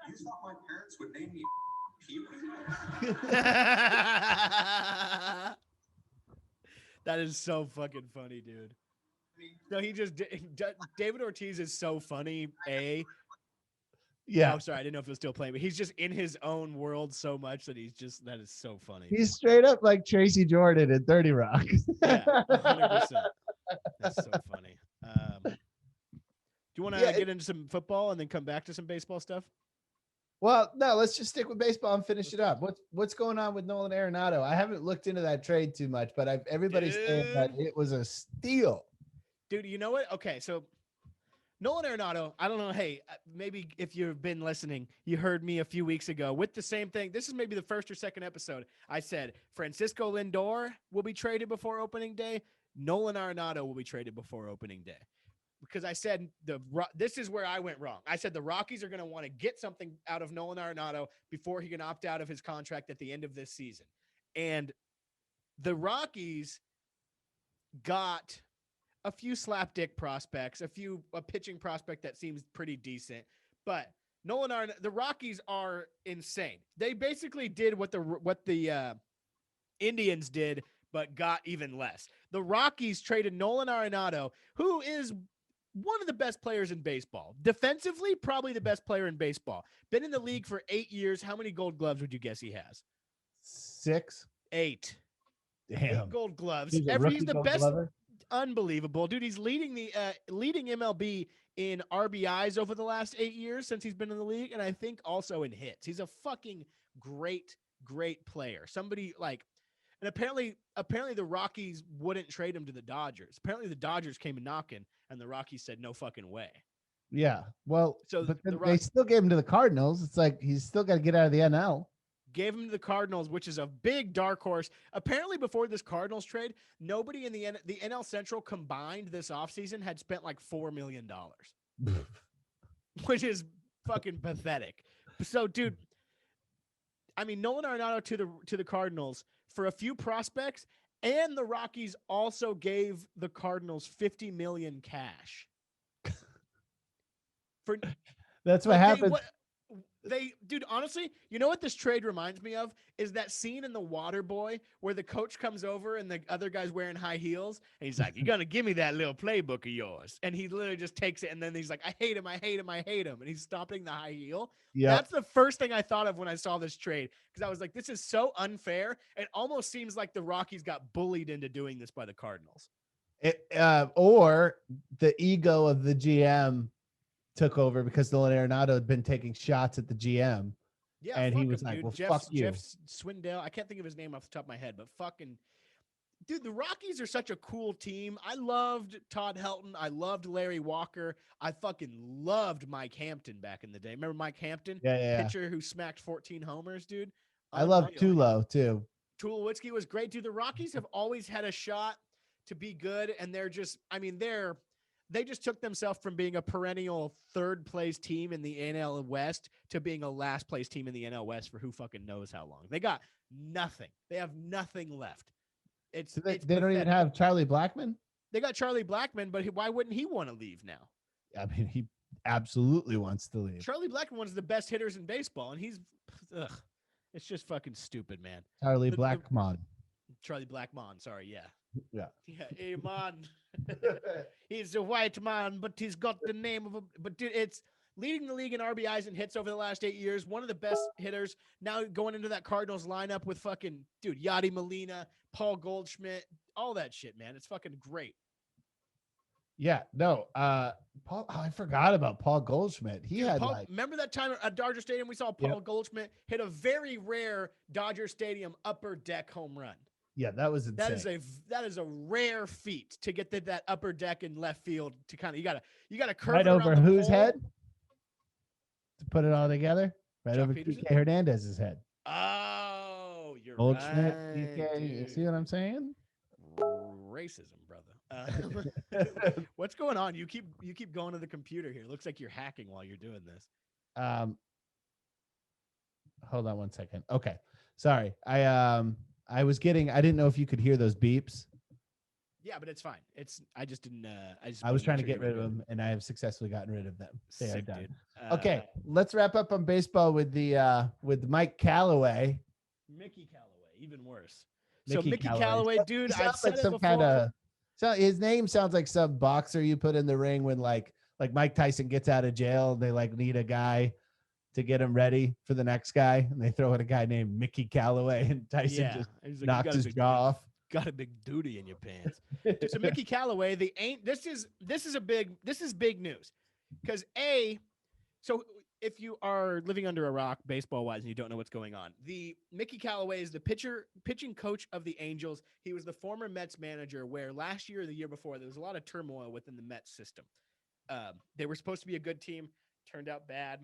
[SPEAKER 8] you thought my parents would name me Pee Wee?
[SPEAKER 1] That is so fucking funny, dude. No, David Ortiz is so funny.
[SPEAKER 2] Yeah.
[SPEAKER 1] Oh, sorry, I didn't know if he was still playing, but he's just in his own world so much that that is so funny.
[SPEAKER 2] He's straight up like Tracy Jordan in 30 Rock.
[SPEAKER 1] Yeah, 100%. That's so funny. Do you want to get into some football and then come back to some baseball stuff?
[SPEAKER 2] Well, no, let's just stick with baseball and finish it up. What's going on with Nolan Arenado? I haven't looked into that trade too much, but everybody's saying that it was a steal.
[SPEAKER 1] Dude, you know what? Okay, so Nolan Arenado, I don't know. Hey, maybe if you've been listening, you heard me a few weeks ago with the same thing. This is maybe the first or second episode. I said Francisco Lindor will be traded before opening day. Nolan Arenado will be traded before opening day. Because I said this is where I went wrong. I said the Rockies are going to want to get something out of Nolan Arenado before he can opt out of his contract at the end of this season. And the Rockies got a few slapdick prospects, a pitching prospect that seems pretty decent, but the Rockies are insane. They basically did what the Indians did, but got even less. The Rockies traded Nolan Arenado, who is one of the best players in baseball. Defensively, probably the best player in baseball. Been in the league for 8 years. How many gold gloves would you guess he has?
[SPEAKER 2] 6.
[SPEAKER 1] 8.
[SPEAKER 2] Damn.
[SPEAKER 1] 8 gold gloves.
[SPEAKER 2] He's a
[SPEAKER 1] He's
[SPEAKER 2] rookie
[SPEAKER 1] the
[SPEAKER 2] Gold
[SPEAKER 1] best.
[SPEAKER 2] Glover?
[SPEAKER 1] Unbelievable, dude. He's leading MLB in RBIs over the last 8 years since he's been in the league, and I think also in hits. He's a fucking great player. Somebody like, and apparently the Rockies wouldn't trade him to the Dodgers. Apparently the Dodgers came a knocking, and the Rockies said no fucking way.
[SPEAKER 2] Yeah. Well,
[SPEAKER 1] So
[SPEAKER 2] but then
[SPEAKER 1] the
[SPEAKER 2] they still gave him to the Cardinals. It's like he's still got to get out of the NL.
[SPEAKER 1] Gave him to the Cardinals, which is a big dark horse. Apparently, before this Cardinals trade, nobody in the NL Central combined this offseason had spent like $4 million, which is fucking pathetic. So, dude, I mean, Nolan Arenado to the Cardinals for a few prospects, and the Rockies also gave the Cardinals $50 million cash. For
[SPEAKER 2] That's what happens.
[SPEAKER 1] Dude, honestly, you know what this trade reminds me of is that scene in The Waterboy where the coach comes over and the other guy's wearing high heels and he's like, "You're gonna give me that little playbook of yours," and he literally just takes it and then he's like, "I hate him, I hate him, I hate him," and he's stopping the high heel.
[SPEAKER 2] Yeah,
[SPEAKER 1] That's the first thing I thought of when I saw this trade, because I was like, this is so unfair. It almost seems like the Rockies got bullied into doing this by the Cardinals.
[SPEAKER 2] Or the ego of the GM took over because Nolan Arenado had been taking shots at the GM.
[SPEAKER 1] Yeah,
[SPEAKER 2] and he
[SPEAKER 1] fuck
[SPEAKER 2] was
[SPEAKER 1] him,
[SPEAKER 2] like,
[SPEAKER 1] dude.
[SPEAKER 2] "Well, fuck you."
[SPEAKER 1] Jeff Swindell. I can't think of his name off the top of my head, but fucking dude, the Rockies are such a cool team. I loved Todd Helton. I loved Larry Walker. I fucking loved Mike Hampton back in the day. Remember Mike Hampton?
[SPEAKER 2] Yeah.
[SPEAKER 1] Pitcher who smacked 14 homers, dude.
[SPEAKER 2] I love
[SPEAKER 1] Unreal.
[SPEAKER 2] Tulo too.
[SPEAKER 1] Tulowitzki was great, dude. The Rockies have always had a shot to be good, and they're just, I mean, they just took themselves from being a perennial third place team in the NL West to being a last place team in the NL West for who fucking knows how long. They got nothing. They have nothing left.
[SPEAKER 2] They don't even have Charlie Blackmon.
[SPEAKER 1] They got Charlie Blackmon, but why wouldn't he want to leave now?
[SPEAKER 2] I mean, he absolutely wants to leave.
[SPEAKER 1] Charlie Blackmon was the best hitters in baseball, and it's just fucking stupid, man.
[SPEAKER 2] Charlie Blackmon.
[SPEAKER 1] Charlie Blackmon, sorry, yeah.
[SPEAKER 2] Yeah.
[SPEAKER 1] Yeah, hey, man. He's a white man, but he's got the name of a. But dude, it's leading the league in RBIs and hits over the last 8 years. One of the best hitters. Now going into that Cardinals lineup with fucking Yadi Molina, Paul Goldschmidt, all that shit, man. It's fucking great.
[SPEAKER 2] Yeah. No. Paul. I forgot about Paul Goldschmidt. He had
[SPEAKER 1] remember that time at Dodger Stadium we saw Paul Goldschmidt hit a very rare Dodger Stadium upper deck home run.
[SPEAKER 2] Yeah, that was insane.
[SPEAKER 1] That is a rare feat to get that upper deck in left field to kind of you gotta curve
[SPEAKER 2] right
[SPEAKER 1] it
[SPEAKER 2] over
[SPEAKER 1] around the
[SPEAKER 2] whose
[SPEAKER 1] pole.
[SPEAKER 2] head to put it all together. Right
[SPEAKER 1] Jock
[SPEAKER 2] over
[SPEAKER 1] Peterson?
[SPEAKER 2] PK Hernandez's head.
[SPEAKER 1] Oh, you're
[SPEAKER 2] Goldschmidt,
[SPEAKER 1] right.
[SPEAKER 2] PK. You
[SPEAKER 1] Dude.
[SPEAKER 2] see what I'm saying?
[SPEAKER 1] Racism, brother. What's going on? You keep going to the computer here. Looks like you're hacking while you're doing this.
[SPEAKER 2] Hold on one second. Okay, sorry. I didn't know if you could hear those beeps.
[SPEAKER 1] Yeah, but it's fine. I just didn't.
[SPEAKER 2] I was trying to get rid of them, and I have successfully gotten rid of them. They are
[SPEAKER 1] Sick,
[SPEAKER 2] done.
[SPEAKER 1] dude.
[SPEAKER 2] Okay, let's wrap up on baseball with Mike Callaway.
[SPEAKER 1] Mickey Callaway, even worse.
[SPEAKER 2] Mickey
[SPEAKER 1] Callaway, dude,
[SPEAKER 2] He
[SPEAKER 1] I've
[SPEAKER 2] sounds
[SPEAKER 1] said
[SPEAKER 2] like
[SPEAKER 1] it
[SPEAKER 2] some
[SPEAKER 1] before.
[SPEAKER 2] kind of. So his name sounds like some boxer you put in the ring when like Mike Tyson gets out of jail. They need a guy to get him ready for the next guy, and they throw in a guy named Mickey Callaway, and Tyson just knocks his jaw off.
[SPEAKER 1] Got a big duty in your pants. So Mickey Callaway, this is big news, because so if you are living under a rock baseball wise and you don't know what's going on, the Mickey Callaway is the pitching coach of the Angels. He was the former Mets manager, where last year or the year before there was a lot of turmoil within the Mets system. They were supposed to be a good team, turned out bad.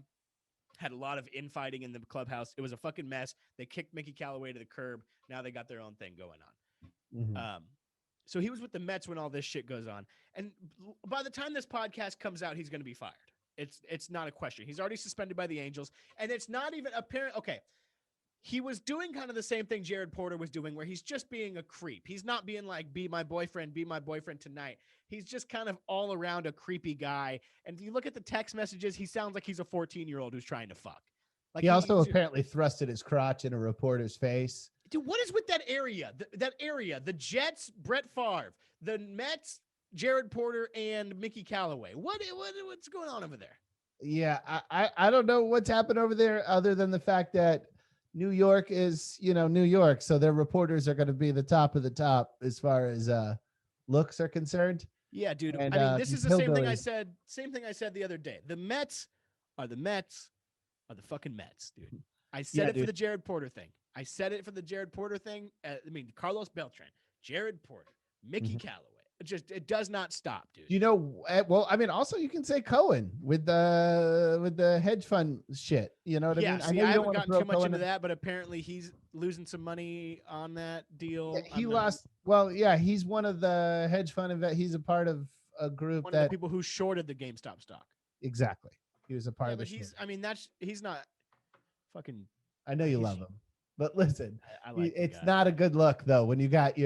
[SPEAKER 1] Had a lot of infighting in the clubhouse. It was a fucking mess. They kicked Mickey Callaway to the curb. Now they got their own thing going on.
[SPEAKER 2] Mm-hmm.
[SPEAKER 1] So he was with the Mets when all this shit goes on. And by the time this podcast comes out, he's going to be fired. It's not a question. He's already suspended by the Angels. And it's not even apparent. Okay. He was doing kind of the same thing Jared Porter was doing, where he's just being a creep. He's not being like, be my boyfriend tonight. He's just kind of all around a creepy guy. And if you look at the text messages, he sounds like he's a 14-year-old who's trying to fuck. Like
[SPEAKER 2] he also apparently thrusted his crotch in a reporter's face.
[SPEAKER 1] Dude, what is with that area? That area, the Jets, Brett Favre, the Mets, Jared Porter and Mickey Callaway. What's going on over there?
[SPEAKER 2] Yeah, I don't know what's happened over there other than the fact that New York is, New York. So their reporters are going to be the top of the top as far as looks are concerned.
[SPEAKER 1] Yeah, dude.
[SPEAKER 2] And,
[SPEAKER 1] I mean, this is the same thing I
[SPEAKER 2] hillbillies-
[SPEAKER 1] said. Same thing I said the other day. The Mets are the fucking Mets, dude. I said
[SPEAKER 2] Yeah,
[SPEAKER 1] it for
[SPEAKER 2] dude.
[SPEAKER 1] the Jared Porter thing. I said it for the Jared Porter thing. Carlos Beltran, Jared Porter, Mickey Callaway. It does not stop, dude.
[SPEAKER 2] Well, I mean, also you can say Cohen with the hedge fund shit. You know what I
[SPEAKER 1] Yeah,
[SPEAKER 2] mean?
[SPEAKER 1] see,
[SPEAKER 2] know
[SPEAKER 1] I
[SPEAKER 2] you don't
[SPEAKER 1] haven't
[SPEAKER 2] wanna
[SPEAKER 1] gotten
[SPEAKER 2] throw
[SPEAKER 1] too much
[SPEAKER 2] Cohen
[SPEAKER 1] into
[SPEAKER 2] in-
[SPEAKER 1] that, but apparently he's losing some money on that deal.
[SPEAKER 2] Yeah, he
[SPEAKER 1] I'm not-
[SPEAKER 2] lost. Well, yeah, he's one of the hedge fund he's a part of a group
[SPEAKER 1] one
[SPEAKER 2] that
[SPEAKER 1] of the people who shorted the GameStop stock.
[SPEAKER 2] exactly. He was a part
[SPEAKER 1] Yeah,
[SPEAKER 2] of the
[SPEAKER 1] but he's.
[SPEAKER 2] shit.
[SPEAKER 1] I mean, he's not fucking.
[SPEAKER 2] I know you
[SPEAKER 1] he's-
[SPEAKER 2] love him, but listen,
[SPEAKER 1] I like the
[SPEAKER 2] it's
[SPEAKER 1] guy.
[SPEAKER 2] not a good look though when you got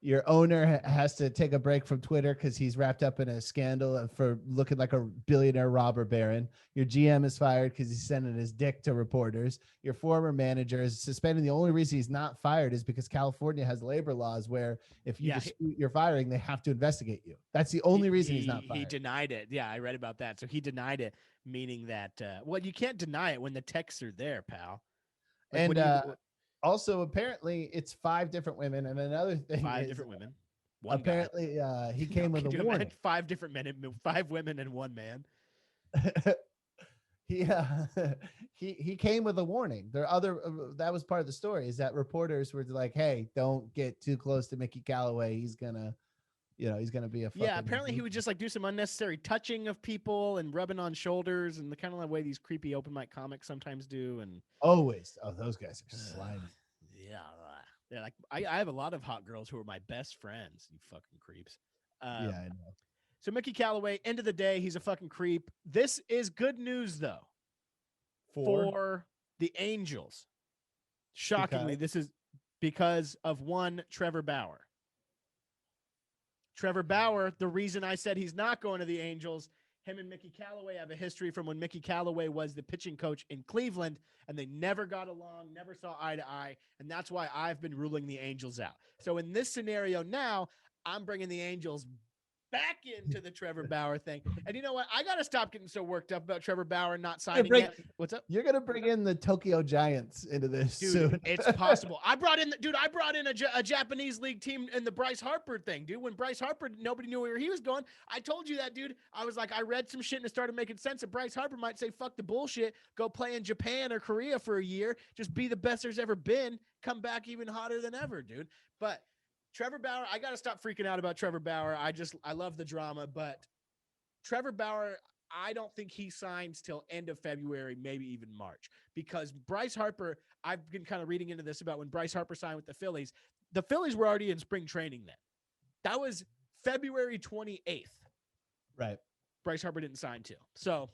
[SPEAKER 2] your owner has to take a break from Twitter because he's wrapped up in a scandal for looking like a billionaire robber baron. Your GM is fired because he's sending his dick to reporters. Your former manager is suspended. The only reason he's not fired is because California has labor laws where if you dispute your firing, they have to investigate you. That's the only reason he's not fired.
[SPEAKER 1] He denied it. Yeah, I read about that. So he denied it, meaning that well, you can't deny it when the texts are there, pal. Like,
[SPEAKER 2] And
[SPEAKER 1] what do you,
[SPEAKER 2] also, apparently, it's 5 different women. And another thing
[SPEAKER 1] 5
[SPEAKER 2] is,
[SPEAKER 1] different women. One
[SPEAKER 2] apparently, he came with
[SPEAKER 1] Could
[SPEAKER 2] a
[SPEAKER 1] you
[SPEAKER 2] warning.
[SPEAKER 1] imagine 5 different men, 5 women, and 1 man.
[SPEAKER 2] He came with a warning. There are other that was part of the story is that reporters were like, "Hey, don't get too close to Mickey Callaway. He's gonna be a fucking
[SPEAKER 1] Yeah, apparently he would just like do some unnecessary touching of people and rubbing on shoulders and the kind of way these creepy open mic comics sometimes do. And
[SPEAKER 2] always. Oh, those guys are slimy.
[SPEAKER 1] yeah, they're like I have a lot of hot girls who are my best friends. You fucking creeps.
[SPEAKER 2] Yeah, I know.
[SPEAKER 1] So Mickey Callaway, end of the day, he's a fucking creep. This is good news though for the Angels. Shockingly, this is because of one Trevor Bauer. Trevor Bauer, the reason I said he's not going to the Angels, him and Mickey Callaway have a history from when Mickey Callaway was the pitching coach in Cleveland, and they never got along, never saw eye to eye, and that's why I've been ruling the Angels out. So in this scenario now, I'm bringing the Angels back into the Trevor Bauer thing. And you know what? I got to stop getting so worked up about Trevor Bauer not signing yet. What's up?
[SPEAKER 2] You're going to bring in the Tokyo Giants into this
[SPEAKER 1] Dude,
[SPEAKER 2] soon.
[SPEAKER 1] It's possible. I brought in a Japanese league team in the Bryce Harper thing, dude. When Bryce Harper, nobody knew where he was going. I told you that, dude. I was like, I read some shit and it started making sense that Bryce Harper might say, fuck the bullshit, go play in Japan or Korea for a year, just be the best there's ever been, come back even hotter than ever, dude. But Trevor Bauer, I got to stop freaking out about Trevor Bauer. I love the drama, but Trevor Bauer, I don't think he signs till end of February, maybe even March, because Bryce Harper, I've been kind of reading into this about when Bryce Harper signed with the Phillies. The Phillies were already in spring training then. That was February 28th.
[SPEAKER 2] Right.
[SPEAKER 1] Bryce Harper didn't sign till. So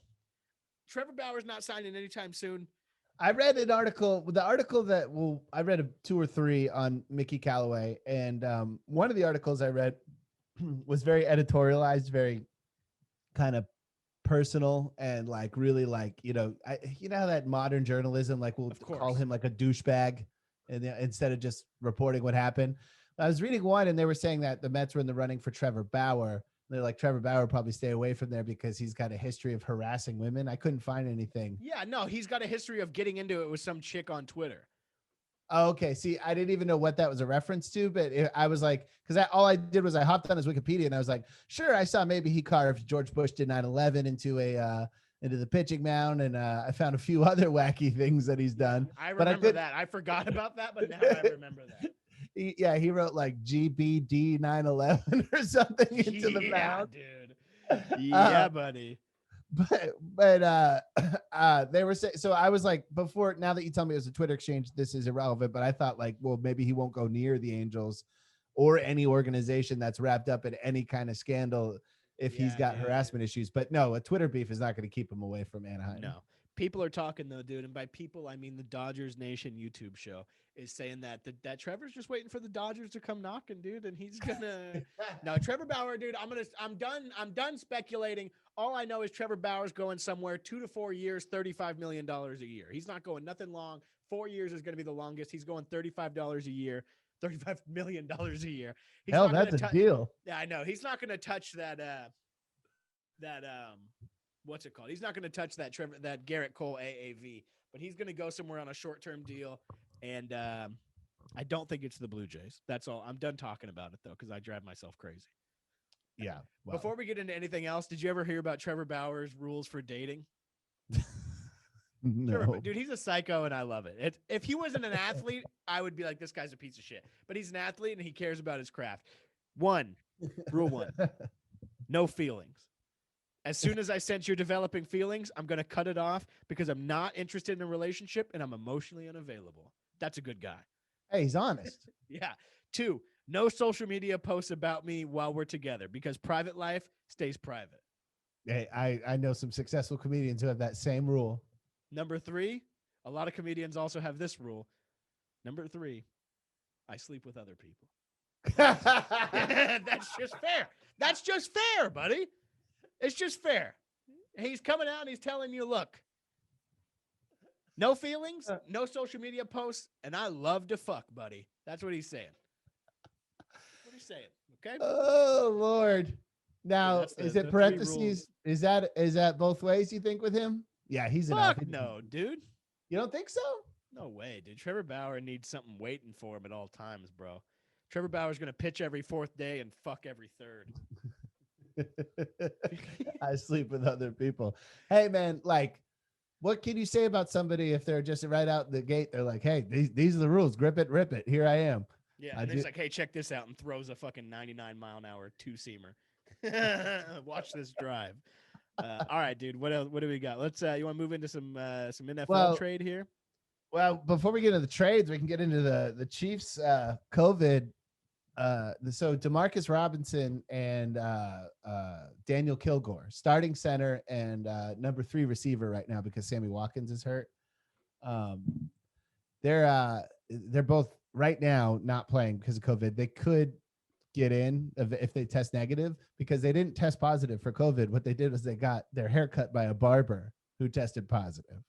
[SPEAKER 1] Trevor Bauer's not signing anytime soon.
[SPEAKER 2] I read an article, I read 2 or 3 on Mickey Callaway. And one of the articles I read was very editorialized, very kind of personal and like really like, you know how that modern journalism, like we'll call him like a douchebag and instead of just reporting what happened. I was reading one and they were saying that the Mets were in the running for Trevor Bauer. They're like, Trevor Bauer would probably stay away from there because he's got a history of harassing women. I couldn't find anything.
[SPEAKER 1] Yeah, no, he's got a history of getting into it with some chick on Twitter.
[SPEAKER 2] Oh, okay. See, I didn't even know what that was a reference to, but I was like, because all I did was I hopped on his Wikipedia and I was like, sure, I saw maybe he carved George Bush did 9/11 into the pitching mound, and I found a few other wacky things that he's done.
[SPEAKER 1] I remember that. I forgot about that, but now I remember that.
[SPEAKER 2] He wrote like GBD 9/11 or something into the mound,
[SPEAKER 1] dude. Yeah, buddy.
[SPEAKER 2] But they were saying, so I was like, before, now that you tell me it was a Twitter exchange, this is irrelevant, but I thought like, well, maybe he won't go near the Angels or any organization that's wrapped up in any kind of scandal if he's got harassment issues. But no, a Twitter beef is not going to keep him away from Anaheim.
[SPEAKER 1] No. People are talking though, dude, and by people I mean the Dodgers Nation YouTube show is saying that Trevor's just waiting for the Dodgers to come knocking, dude, and he's gonna. No, Trevor Bauer, dude, I'm done speculating. All I know is Trevor Bauer's going somewhere 2 to 4 years, $35 million a year. He's not going nothing long. 4 years is going to be the longest. He's going $35 a year. $35 million a year. He's
[SPEAKER 2] Hell,
[SPEAKER 1] not gonna
[SPEAKER 2] that's a
[SPEAKER 1] tou-
[SPEAKER 2] deal.
[SPEAKER 1] Yeah, I know. He's not going to touch that. What's it called? He's not going to touch that Garrett Cole AAV, but he's going to go somewhere on a short-term deal. And I don't think it's the Blue Jays. That's all. I'm done talking about it though, because I drive myself crazy.
[SPEAKER 2] Yeah. Well,
[SPEAKER 1] Before we get into anything else, did you ever hear about Trevor Bauer's rules for dating?
[SPEAKER 2] no.
[SPEAKER 1] Dude, he's a psycho, and I love it. If he wasn't an athlete, I would be like, this guy's a piece of shit. But he's an athlete, and he cares about his craft. Rule one, no feelings. As soon as I sense you're developing feelings, I'm going to cut it off because I'm not interested in a relationship, and I'm emotionally unavailable. That's a good guy.
[SPEAKER 2] Hey, he's honest.
[SPEAKER 1] Yeah. 2, no social media posts about me while we're together because private life stays private.
[SPEAKER 2] Hey, I know some successful comedians who have that same rule.
[SPEAKER 1] Number 3, a lot of comedians also have this rule. Number 3, I sleep with other people. That's just fair. That's just fair, buddy. It's just fair. He's coming out and he's telling you, look, no feelings, no social media posts, and I love to fuck, buddy. That's what he's saying. What he's saying, okay?
[SPEAKER 2] Oh, Lord. Now,
[SPEAKER 1] that's
[SPEAKER 2] is
[SPEAKER 1] the
[SPEAKER 2] it
[SPEAKER 1] 3
[SPEAKER 2] parentheses? Is that both ways, you think, with him? Yeah, he's an
[SPEAKER 1] Fuck
[SPEAKER 2] athlete.
[SPEAKER 1] no, dude.
[SPEAKER 2] You don't think so?
[SPEAKER 1] No way, dude. Trevor Bauer needs something waiting for him at all times, bro. Trevor Bauer's going to pitch every 4th day and fuck every 3rd.
[SPEAKER 2] I sleep with other people. Hey, man, like, what can you say about somebody if they're just right out the gate? They're like, hey, these are the rules. Grip it, rip it. Here I am.
[SPEAKER 1] Yeah, and he's like, hey, check this out, and throws a fucking 99-mile-an-hour 2-seamer. Watch this drive. All right, dude. What else? What do we got? Let's. You want to move into some NFL trade here?
[SPEAKER 2] Well, before we get into the trades, we can get into the Chiefs COVID. So DeMarcus Robinson and Daniel Kilgore, starting center and number 3 receiver right now because Sammy Watkins is hurt. They're both right now not playing because of COVID. They could get in if they test negative because they didn't test positive for COVID. What they did was they got their hair cut by a barber who tested positive.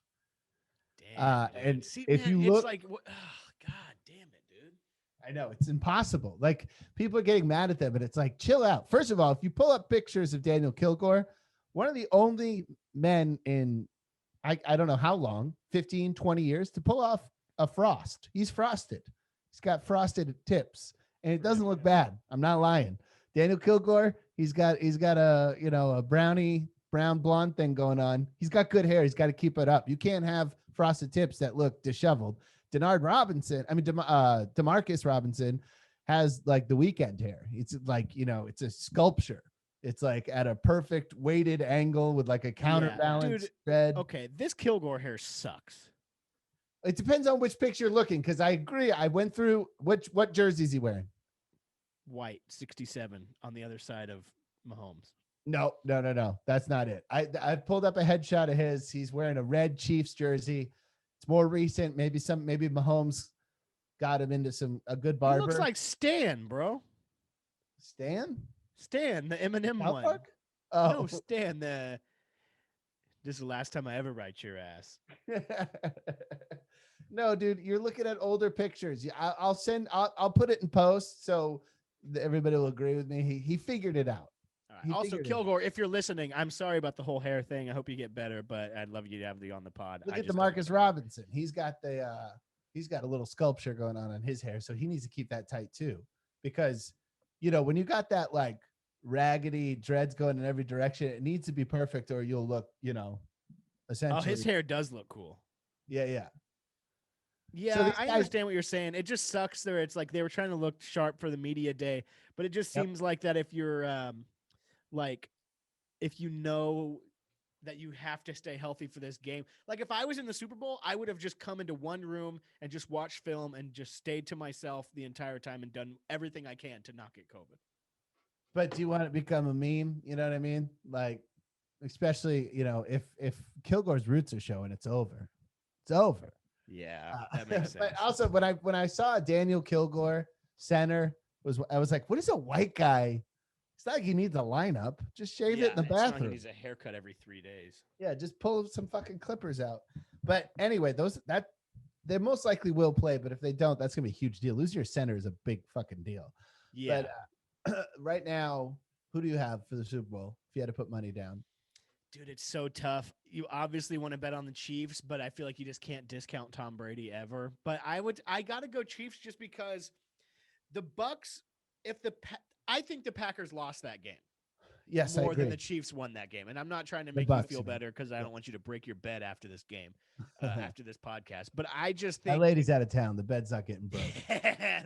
[SPEAKER 1] Damn,
[SPEAKER 2] and
[SPEAKER 1] see,
[SPEAKER 2] if
[SPEAKER 1] man,
[SPEAKER 2] you look,
[SPEAKER 1] it's like, God damn it, dude.
[SPEAKER 2] I know it's impossible. Like people are getting mad at them, but it's like, chill out. First of all, if you pull up pictures of Daniel Kilgore, one of the only men in, I don't know how long, 15, 20 years to pull off a frost. He's frosted. He's got frosted tips and it doesn't look bad. I'm not lying. Daniel Kilgore, he's got a brown blonde thing going on. He's got good hair. He's got to keep it up. You can't have frosted tips that look disheveled. DeMarcus Robinson has like the weekend hair. It's like, it's a sculpture. It's like at a perfect weighted angle with like a counterbalance thread.
[SPEAKER 1] Okay, this Kilgore hair sucks.
[SPEAKER 2] It depends on which picture you're looking, because I agree. I went through what jersey is he wearing?
[SPEAKER 1] White 67 on the other side of Mahomes.
[SPEAKER 2] No. That's not it. I pulled up a headshot of his. He's wearing a red Chiefs jersey. It's more recent. Maybe Mahomes got him into a good barber.
[SPEAKER 1] He looks like Stan, bro.
[SPEAKER 2] Stan,
[SPEAKER 1] the Eminem
[SPEAKER 2] South
[SPEAKER 1] one.
[SPEAKER 2] Park? Oh.
[SPEAKER 1] No, Stan. This is the last time I ever write your ass.
[SPEAKER 2] No, dude, you're looking at older pictures. I'll put it in post so everybody will agree with me. He figured it out.
[SPEAKER 1] All right. Also, Kilgore, if you're listening, I'm sorry about the whole hair thing. I hope you get better, but I'd love you to have you on the pod.
[SPEAKER 2] Look at DeMarcus Robinson. He's got a little sculpture going on his hair, so he needs to keep that tight too. Because, when you got that like raggedy dreads going in every direction, it needs to be perfect or you'll look, essentially.
[SPEAKER 1] Oh, his hair does look cool.
[SPEAKER 2] Yeah.
[SPEAKER 1] Yeah,
[SPEAKER 2] So
[SPEAKER 1] I understand what you're saying. It just sucks there. It's like they were trying to look sharp for the media day, but it just seems like that if you're if you know that you have to stay healthy for this game. Like if I was in the Super Bowl, I would have just come into one room and just watched film and just stayed to myself the entire time and done everything I can to not get COVID.
[SPEAKER 2] But do you want to become a meme? You know what I mean? Like, especially, if Kilgore's roots are showing, it's over. It's over.
[SPEAKER 1] Yeah, that makes sense.
[SPEAKER 2] But also, when I saw Daniel Kilgore center, I was like, what is a white guy? It's not like he needs a lineup. Just shave it in the bathroom.
[SPEAKER 1] He needs a haircut every 3 days.
[SPEAKER 2] Yeah, just pull some fucking clippers out. But anyway, they most likely will play, but if they don't, that's gonna be a huge deal. Losing your center is a big fucking deal.
[SPEAKER 1] Yeah.
[SPEAKER 2] But right now, who do you have for the Super Bowl if you had to put money down?
[SPEAKER 1] Dude, it's so tough. You obviously want to bet on the Chiefs, but I feel like you just can't discount Tom Brady ever. But I got to go Chiefs just because the Bucks, I think the Packers lost that game.
[SPEAKER 2] Yes, I
[SPEAKER 1] More
[SPEAKER 2] agree.
[SPEAKER 1] than the Chiefs won that game. And I'm not trying to
[SPEAKER 2] The
[SPEAKER 1] make
[SPEAKER 2] Bucks,
[SPEAKER 1] you feel
[SPEAKER 2] you mean.
[SPEAKER 1] better because I don't want you to break your bed after this game, after this podcast. But I just
[SPEAKER 2] My
[SPEAKER 1] think
[SPEAKER 2] lady's out of town. The bed's not getting broke.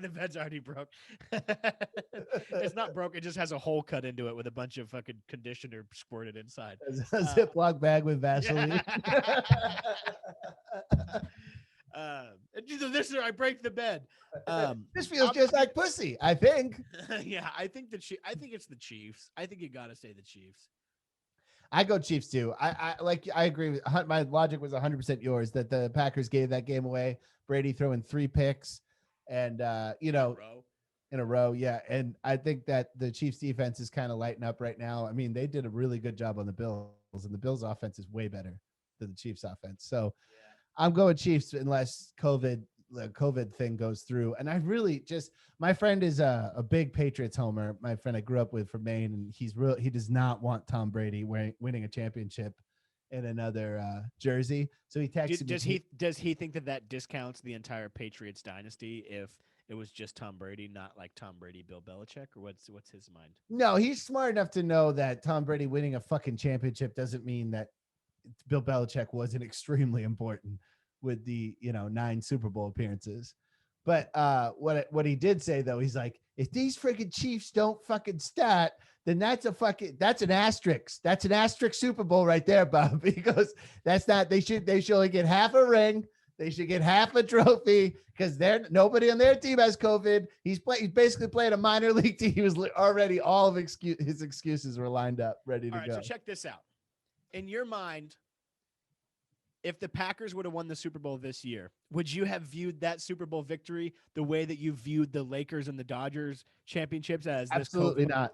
[SPEAKER 1] the bed's already broke. It's not broke. It just has a hole cut into it with a bunch of fucking conditioner squirted inside.
[SPEAKER 2] A Ziploc bag with Vaseline.
[SPEAKER 1] This I break the bed.
[SPEAKER 2] This feels just like pussy, I think.
[SPEAKER 1] Yeah, I think it's the Chiefs. I think you got to say the Chiefs.
[SPEAKER 2] I go Chiefs too. I agree with my logic was 100% yours that the Packers gave that game away. Brady throwing 3 picks and in a row. Yeah. And I think that the Chiefs defense is kind of lighting up right now. I mean, they did a really good job on the Bills, and the Bills offense is way better than the Chiefs offense. So I'm going Chiefs unless the COVID thing goes through. And I really my friend is a big Patriots homer. My friend I grew up with from Maine, and he does not want Tom Brady winning a championship in another jersey. So he texted me.
[SPEAKER 1] Does he think that discounts the entire Patriots dynasty if it was just Tom Brady, not like Tom Brady, Bill Belichick, or what's his mind?
[SPEAKER 2] No, he's smart enough to know that Tom Brady winning a fucking championship doesn't mean that Bill Belichick wasn't extremely important with the 9 Super Bowl appearances. But what he did say though, he's like, if these freaking Chiefs don't fucking stat, then that's an asterisk. That's an asterisk Super Bowl right there, Bob. Because they should only get half a ring. They should get half a trophy because nobody on their team has COVID. He's basically playing a minor league team. He was already all of his excuses were lined up, ready to go.
[SPEAKER 1] So check this out. In your mind, if the Packers would have won the Super Bowl this year, would you have viewed that Super Bowl victory the way that you viewed the Lakers and the Dodgers championships as
[SPEAKER 2] absolutely not?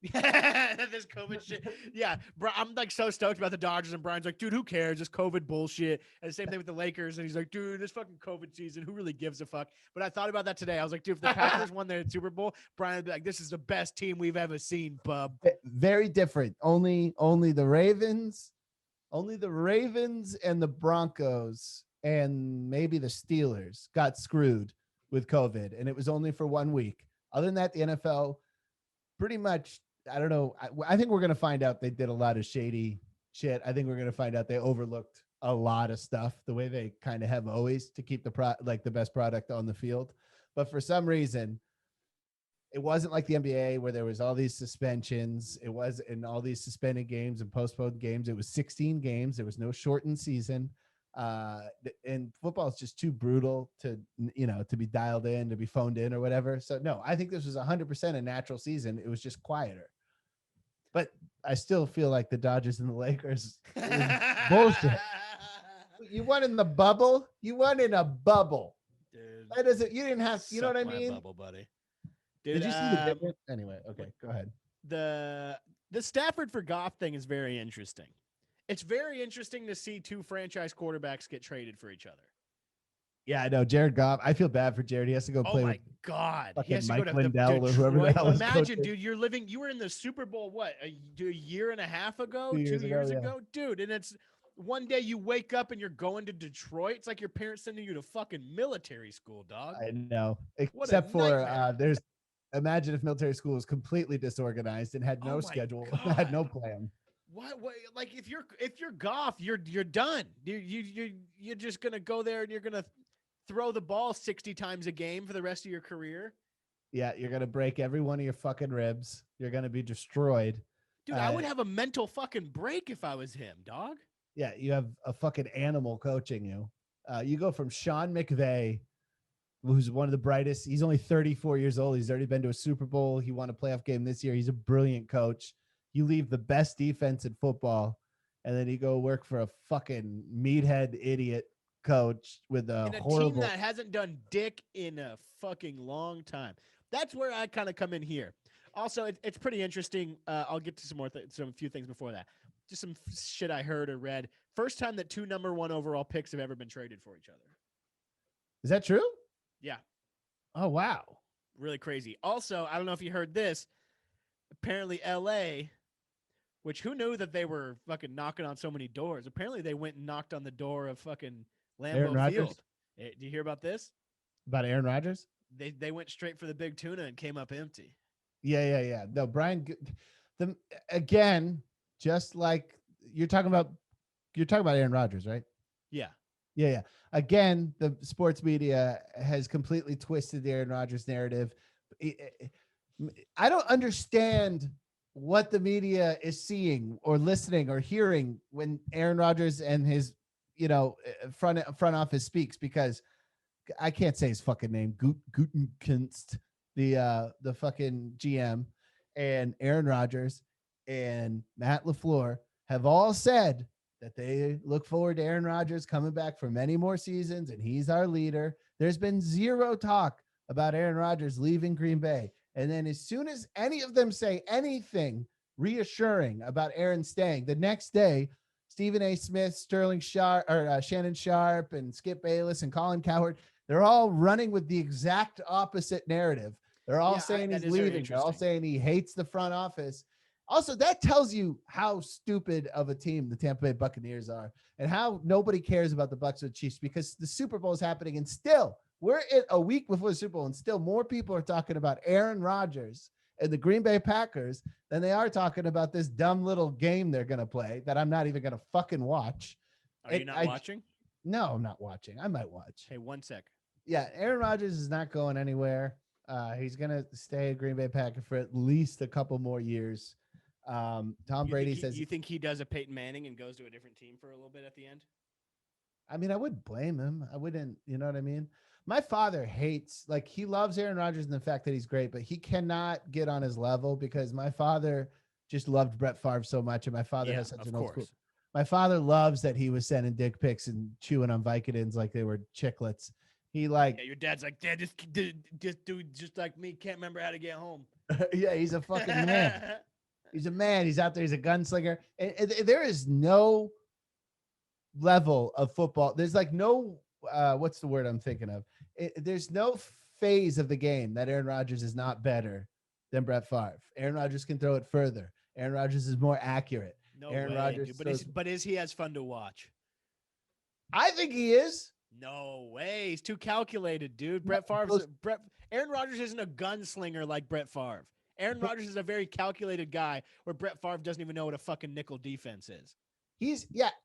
[SPEAKER 1] This COVID shit. Yeah, bro, I'm like so stoked about the Dodgers, and Brian's like, dude, who cares? This COVID bullshit. And the same thing with the Lakers, and he's like, dude, this fucking COVID season, who really gives a fuck? But I thought about that today. I was like, dude, if the Packers won their Super Bowl, Brian would be like, this is the best team we've ever seen, bub.
[SPEAKER 2] Very different. Only the Ravens and the Broncos and maybe the Steelers got screwed with COVID, and it was only for 1 week. Other than that, the NFL pretty much, I don't know. I think we're going to find out they did a lot of shady shit. I think we're going to find out they overlooked a lot of stuff the way they kind of have always to keep the best product on the field. But for some reason, it wasn't like the NBA where there was all these suspensions. It was in all these suspended games and postponed games. It was 16 games. There was no shortened season. And football is just too brutal to be dialed in, to be phoned in or whatever. So no, I think this was 100% a natural season. It was just quieter. But I still feel like the Dodgers and the Lakers bullshit. You won in the bubble. You won in a bubble.
[SPEAKER 1] Dude,
[SPEAKER 2] that doesn't. You didn't have. You know what I mean?
[SPEAKER 1] Bubble, buddy. Dude,
[SPEAKER 2] did you see the difference? Anyway, okay, go ahead.
[SPEAKER 1] The Stafford for Goff thing is very interesting. It's very interesting to see 2 franchise quarterbacks get traded for each other.
[SPEAKER 2] Yeah, I know. Jared Goff. I feel bad for Jared. He has to go play with
[SPEAKER 1] God.
[SPEAKER 2] fucking
[SPEAKER 1] He has to
[SPEAKER 2] Mike
[SPEAKER 1] go to
[SPEAKER 2] Lindell or whoever the
[SPEAKER 1] Detroit.
[SPEAKER 2] hell is
[SPEAKER 1] Imagine,
[SPEAKER 2] coaching.
[SPEAKER 1] dude, you were in the Super Bowl, what, a year and a half ago?
[SPEAKER 2] 2
[SPEAKER 1] 2
[SPEAKER 2] years
[SPEAKER 1] years
[SPEAKER 2] ago,
[SPEAKER 1] ago? Dude, and it's one day you wake up and you're going to Detroit. It's like your parents sending you to fucking military school, dog.
[SPEAKER 2] I know.
[SPEAKER 1] What
[SPEAKER 2] Except
[SPEAKER 1] a
[SPEAKER 2] for
[SPEAKER 1] nightmare.
[SPEAKER 2] imagine if military school was completely disorganized and had no
[SPEAKER 1] Oh my
[SPEAKER 2] schedule,
[SPEAKER 1] God.
[SPEAKER 2] had no plan.
[SPEAKER 1] What like if you're Goff, you're done. You're just gonna go there and you're gonna throw the ball 60 times a game for the rest of your career.
[SPEAKER 2] Yeah, you're gonna break every one of your fucking ribs. You're gonna be destroyed.
[SPEAKER 1] Dude, I would have a mental fucking break if I was him, dog.
[SPEAKER 2] Yeah, you have a fucking animal coaching you. You go from Sean McVay, who's one of the brightest. He's only 34 years old. He's already been to a Super Bowl. He won a playoff game this year. He's a brilliant coach. You leave the best defense in football, and then you go work for a fucking meathead idiot coach with a horrible
[SPEAKER 1] team that hasn't done dick in a fucking long time. That's where I kind of come in here. Also, it's pretty interesting. I'll get to some few things before that. Just some shit I heard or read. First time that 2 number 1 overall picks have ever been traded for each other.
[SPEAKER 2] Is that true?
[SPEAKER 1] Yeah.
[SPEAKER 2] Oh, wow.
[SPEAKER 1] Really crazy. Also, I don't know if you heard this. Apparently, LA, which who knew that they were fucking knocking on so many doors? Apparently, they went and knocked on the door of fucking
[SPEAKER 2] Aaron
[SPEAKER 1] Lambeau
[SPEAKER 2] Rodgers?
[SPEAKER 1] Field. Do you hear about this?
[SPEAKER 2] About Aaron Rodgers?
[SPEAKER 1] They went straight for the big tuna and came up empty.
[SPEAKER 2] Yeah. No, Brian, again, just like you're talking about Aaron Rodgers, right?
[SPEAKER 1] Yeah.
[SPEAKER 2] Yeah. Again, the sports media has completely twisted the Aaron Rodgers narrative. I don't understand what the media is seeing or listening or hearing when Aaron Rodgers and his, front office speaks, because I can't say his fucking name. Gutenkunst, the fucking GM, and Aaron Rodgers and Matt LaFleur have all said that they look forward to Aaron Rodgers coming back for many more seasons, and he's our leader. There's been zero talk about Aaron Rodgers leaving Green Bay. And then as soon as any of them say anything reassuring about Aaron staying, the next day, Stephen A. Smith, Sterling Sharp, or Shannon Sharp, and Skip Bayless and Colin Cowherd, they're all running with the exact opposite narrative. They're all saying he's leaving. They're all saying he hates the front office. Also, that tells you how stupid of a team the Tampa Bay Buccaneers are and how nobody cares about the Bucs or Chiefs, because the Super Bowl is happening and still we're a week before the Super Bowl and still more people are talking about Aaron Rodgers and the Green Bay Packers than they are talking about this dumb little game they're going to play that I'm not even going to fucking watch.
[SPEAKER 1] Are you not watching?
[SPEAKER 2] No, I'm not watching. I might watch.
[SPEAKER 1] Hey, 1 sec.
[SPEAKER 2] Yeah, Aaron Rodgers is not going anywhere. He's going to stay a Green Bay Packer for at least a couple more years. Tom Brady says...
[SPEAKER 1] You think he does a Peyton Manning and goes to a different team for a little bit at the end?
[SPEAKER 2] I mean, I wouldn't blame him. I wouldn't, you know what I mean? My father hates, like, he loves Aaron Rodgers and the fact that he's great, but he cannot get on his level because my father just loved Brett Favre so much, and my father has such an old school. My father loves that he was sending dick pics and chewing on Vicodins like they were chiclets. He like...
[SPEAKER 1] Yeah, your dad's like, Dad, this dude just like me can't remember how to get home.
[SPEAKER 2] Yeah, he's a fucking man. He's a man. He's out there. He's a gunslinger. And there is no level of football. There's like no, what's the word I'm thinking of? There's no phase of the game that Aaron Rodgers is not better than Brett Favre. Aaron Rodgers can throw it further. Aaron Rodgers is more accurate.
[SPEAKER 1] No
[SPEAKER 2] Aaron
[SPEAKER 1] way,
[SPEAKER 2] Rodgers
[SPEAKER 1] dude, but is he as fun to watch?
[SPEAKER 2] I think he is.
[SPEAKER 1] No way. He's too calculated, dude. Aaron Rodgers isn't a gunslinger like Brett Favre. Aaron Rodgers is a very calculated guy where Brett Favre doesn't even know what a fucking nickel defense is.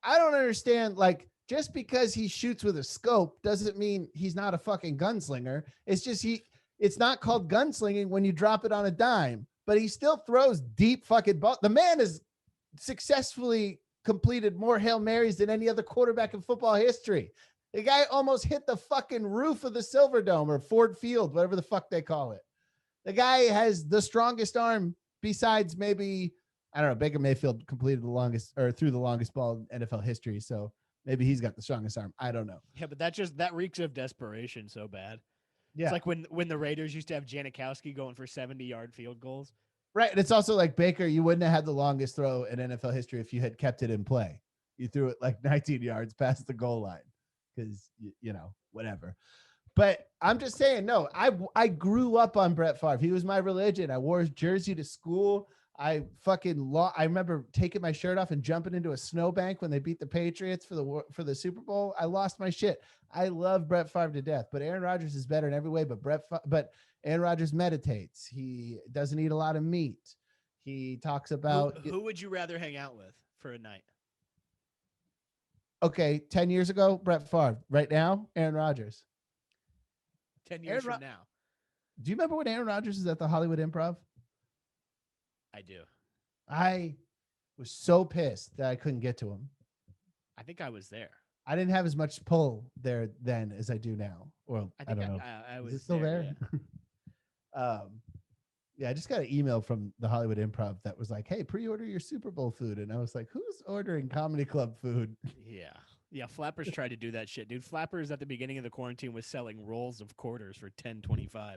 [SPEAKER 2] I don't understand. Like, just because he shoots with a scope doesn't mean he's not a fucking gunslinger. It's just it's not called gunslinging when you drop it on a dime, but he still throws deep fucking ball. The man has successfully completed more Hail Marys than any other quarterback in football history. The guy almost hit the fucking roof of the Silverdome or Ford Field, whatever the fuck they call it. The guy has the strongest arm besides maybe, I don't know, Baker Mayfield completed the longest or threw the longest ball in NFL history. So maybe he's got the strongest arm. I don't know.
[SPEAKER 1] Yeah, but that reeks of desperation so bad.
[SPEAKER 2] Yeah.
[SPEAKER 1] It's like when the Raiders used to have Janikowski going for 70-yard field goals.
[SPEAKER 2] Right. And it's also like Baker, you wouldn't have had the longest throw in NFL history if you had kept it in play. You threw it like 19 yards past the goal line because, whatever. But I'm just saying, no, I grew up on Brett Favre. He was my religion. I wore his jersey to school. I remember taking my shirt off and jumping into a snowbank when they beat the Patriots for the Super Bowl. I lost my shit. I love Brett Favre to death, but Aaron Rodgers is better in every way. But Aaron Rodgers meditates. He doesn't eat a lot of meat. He talks about
[SPEAKER 1] who would you rather hang out with for a night?
[SPEAKER 2] Okay, 10 years ago, Brett Favre. Right now, Aaron Rodgers.
[SPEAKER 1] 10 years from now.
[SPEAKER 2] Do you remember when Aaron Rodgers is at the Hollywood Improv?
[SPEAKER 1] I do.
[SPEAKER 2] I was so pissed that I couldn't get to him.
[SPEAKER 1] I think I was there.
[SPEAKER 2] I didn't have as much pull there then as I do now. Well, I don't know.
[SPEAKER 1] I was
[SPEAKER 2] is it still there? Yeah, I just got an email from the Hollywood Improv that was like, hey, pre-order your Super Bowl food. And I was like, who's ordering comedy club food?
[SPEAKER 1] Yeah. Yeah, Flappers tried to do that shit, dude. Flappers at the beginning of the quarantine was selling rolls of quarters for $10.25.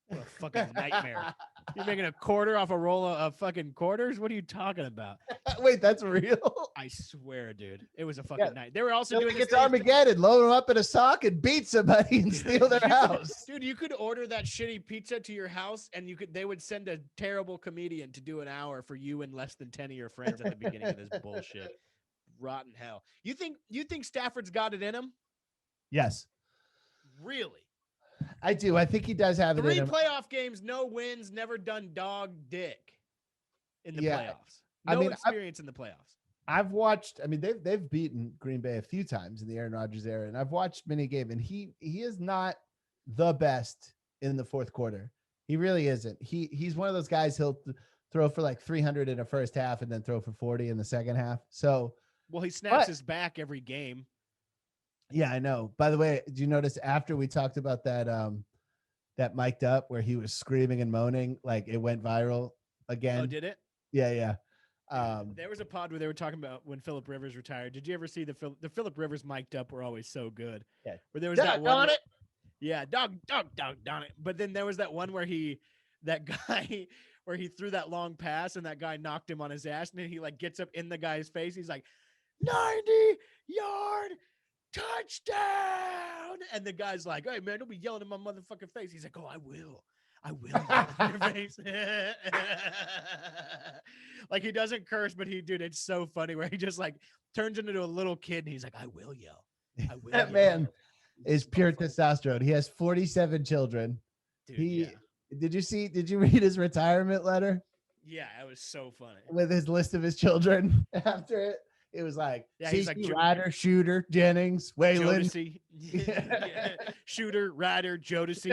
[SPEAKER 1] What a fucking nightmare. You're making a quarter off a roll of fucking quarters? What are you talking about?
[SPEAKER 2] Wait, that's real?
[SPEAKER 1] I swear, dude. It was a fucking night. They were also
[SPEAKER 2] So
[SPEAKER 1] doing
[SPEAKER 2] like
[SPEAKER 1] this
[SPEAKER 2] it's
[SPEAKER 1] thing.
[SPEAKER 2] Armageddon. Load them up in a sock and beat somebody and steal their house.
[SPEAKER 1] Dude, you could order that shitty pizza to your house and they would send a terrible comedian to do an hour for you and less than 10 of your friends at the beginning of this bullshit. Rotten hell. You think Stafford's got it in him?
[SPEAKER 2] Yes,
[SPEAKER 1] Really?
[SPEAKER 2] I do. I think he does have it
[SPEAKER 1] 3
[SPEAKER 2] in him.
[SPEAKER 1] playoff games, no wins, never done dog dick in the playoffs.
[SPEAKER 2] I
[SPEAKER 1] No
[SPEAKER 2] mean,
[SPEAKER 1] experience in the playoffs.
[SPEAKER 2] I've watched. I mean, they've beaten Green Bay a few times in the Aaron Rodgers era, and I've watched many games, and he is not the best in the fourth quarter. He really isn't. He's one of those guys. He'll throw for like 300 in the first half and then throw for 40 in the second half. So,
[SPEAKER 1] well, he snaps his back every game.
[SPEAKER 2] Yeah, I know. By the way, did you notice after we talked about that mic'd up where he was screaming and moaning, like it went viral again?
[SPEAKER 1] Oh, did it?
[SPEAKER 2] Yeah.
[SPEAKER 1] There was a pod where they were talking about when Phillip Rivers retired. Did you ever see the Phillip Rivers mic'd up were always so good?
[SPEAKER 2] Yeah.
[SPEAKER 1] Where there was that one. Yeah, dog, down it. But then there was that one where that guy where he threw that long pass and that guy knocked him on his ass, and then he like gets up in the guy's face. He's like, 90-yard touchdown. And the guy's like, hey man, don't be yelling in my motherfucking face. He's like, oh, I will yell in your face. Like he doesn't curse, but dude, it's so funny where he just like turns into a little kid and he's like, I will yell.
[SPEAKER 2] That man is pure testosterone. He has 47 children.
[SPEAKER 1] Dude,
[SPEAKER 2] Did you read his retirement letter?
[SPEAKER 1] Yeah, it was so funny.
[SPEAKER 2] With his list of his children after it. It was like, he's like Ryder, Shooter, Jennings, Waylon,
[SPEAKER 1] Shooter, Ryder, Jodeci,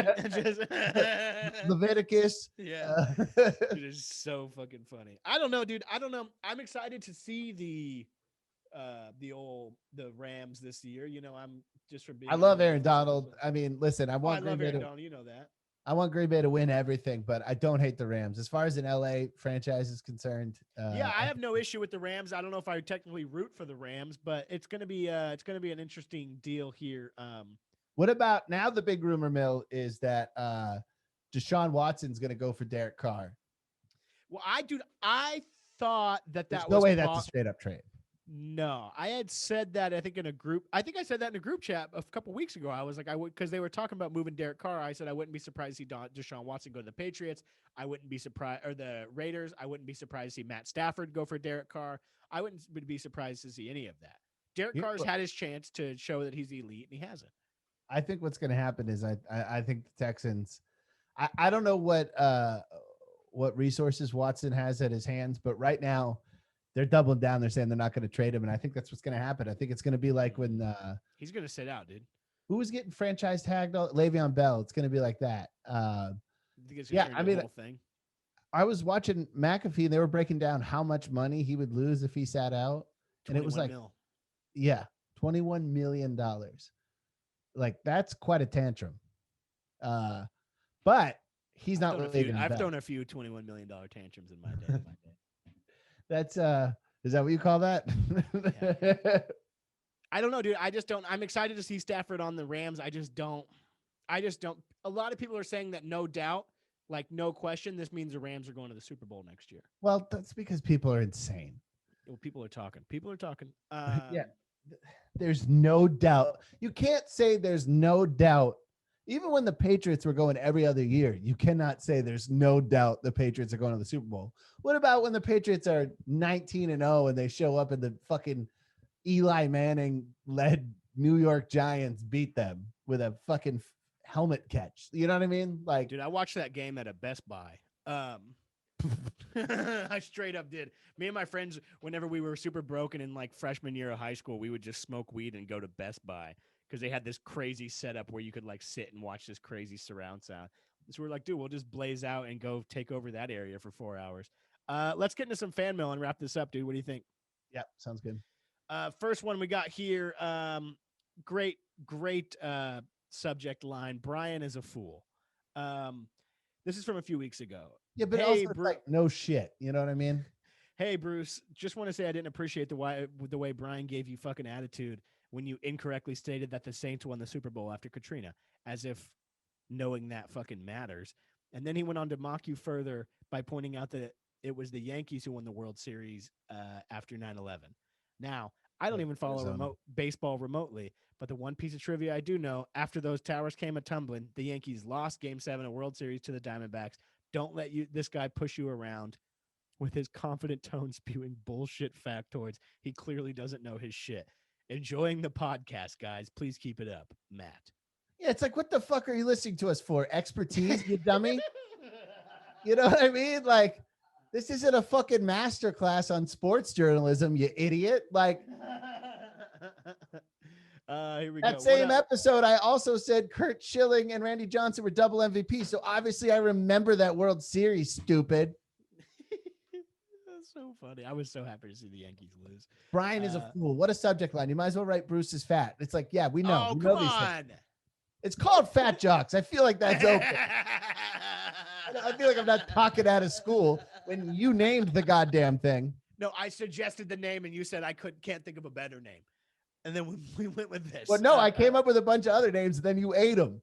[SPEAKER 2] Leviticus.
[SPEAKER 1] Yeah, it is so fucking funny. I don't know, dude. I don't know. I'm excited to see the Rams this year. You know, I'm just for being.
[SPEAKER 2] I love Aaron Donald. I mean, listen, I love
[SPEAKER 1] Aaron Donald. You know that.
[SPEAKER 2] I want Green Bay to win everything, but I don't hate the Rams. As far as an LA franchise is concerned,
[SPEAKER 1] I have no issue with the Rams. I don't know if I would technically root for the Rams, but it's gonna be an interesting deal here.
[SPEAKER 2] What about now? The big rumor mill is that Deshaun Watson's gonna go for Derek Carr.
[SPEAKER 1] Well, I thought that
[SPEAKER 2] There's
[SPEAKER 1] was
[SPEAKER 2] no way that's a straight up trade.
[SPEAKER 1] No, I had said that. I think in a group. I think I said that in a group chat a couple weeks ago. I was like, I would, because they were talking about moving Derek Carr. I said I wouldn't be surprised to see Deshaun Watson go to the Patriots. I wouldn't be surprised, or the Raiders. I wouldn't be surprised to see Matt Stafford go for Derek Carr. I wouldn't be surprised to see any of that. Derek Carr's had his chance to show that he's elite, and he hasn't.
[SPEAKER 2] I think what's going to happen is I think the Texans. I don't know what resources Watson has at his hands, but right now, they're doubling down. They're saying they're not going to trade him. And I think that's what's going to happen. I think it's going to be like when
[SPEAKER 1] he's going to sit out, dude.
[SPEAKER 2] Who was getting franchise tagged? Le'Veon Bell. It's going to be like that.
[SPEAKER 1] I mean, whole thing.
[SPEAKER 2] I was watching McAfee and they were breaking down how much money he would lose if he sat out. And it was like, $21 million. Like that's quite a tantrum. But he's not Le'Veon Bell.
[SPEAKER 1] I've thrown a few $21 million tantrums in my day.
[SPEAKER 2] That's is that what you call that?
[SPEAKER 1] Yeah. I don't know, dude. I'm excited to see Stafford on the Rams. I just don't. A lot of people are saying that no doubt, like no question, this means the Rams are going to the Super Bowl next year.
[SPEAKER 2] Well, that's because people are insane.
[SPEAKER 1] Well, people are talking.
[SPEAKER 2] Yeah. There's no doubt. You can't say there's no doubt. Even when the Patriots were going every other year, you cannot say there's no doubt the Patriots are going to the Super Bowl. What about when the Patriots are 19-0 and they show up and the fucking Eli Manning led New York Giants beat them with a fucking helmet catch? You know what I mean? Like,
[SPEAKER 1] dude, I watched that game at a Best Buy. I straight up did. Me and my friends, whenever we were super broken in like freshman year of high school, we would just smoke weed and go to Best Buy. Because they had this crazy setup where you could like sit and watch this crazy surround sound. So we're like, dude, we'll just blaze out and go take over that area for 4 hours. Let's get into some fan mail and wrap this up, dude. What do you think?
[SPEAKER 2] Yeah, sounds good.
[SPEAKER 1] First one we got here. Great subject line. Bryan is a fool. This is from a few weeks ago.
[SPEAKER 2] Yeah, but also like no shit. You know what I mean?
[SPEAKER 1] Hey, Bruce, just want to say I didn't appreciate the way Bryan gave you fucking attitude when you incorrectly stated that the Saints won the Super Bowl after Katrina, as if knowing that fucking matters. And then he went on to mock you further by pointing out that it was the Yankees who won the World Series after 9/11. Now, I don't even follow baseball remotely, but the one piece of trivia I do know, after those towers came a-tumbling, the Yankees lost Game 7 of World Series to the Diamondbacks. Don't let this guy push you around with his confident tone spewing bullshit factoids. He clearly doesn't know his shit. Enjoying the podcast, guys. Please keep it up, Matt.
[SPEAKER 2] Yeah, it's like, what the fuck are you listening to us for? Expertise, you dummy? You know what I mean? Like, this isn't a fucking masterclass on sports journalism, you idiot. Like,
[SPEAKER 1] here we
[SPEAKER 2] that
[SPEAKER 1] go.
[SPEAKER 2] same episode, I also said Kurt Schilling and Randy Johnson were double MVP. So obviously I remember that World Series, stupid.
[SPEAKER 1] That's so funny. I was so happy to see the Yankees lose.
[SPEAKER 2] Bryan is a fool. What a subject line. You might as well write Bruce is fat. It's like, yeah, we know.
[SPEAKER 1] Oh,
[SPEAKER 2] we
[SPEAKER 1] come
[SPEAKER 2] know these
[SPEAKER 1] on.
[SPEAKER 2] things. It's called Fat Jocks. I feel like that's open. I feel like I'm not talking out of school when you named the goddamn thing.
[SPEAKER 1] No, I suggested the name and you said I can't think of a better name. And then we went with this.
[SPEAKER 2] Well, no, I came up with a bunch of other names, and then you ate them.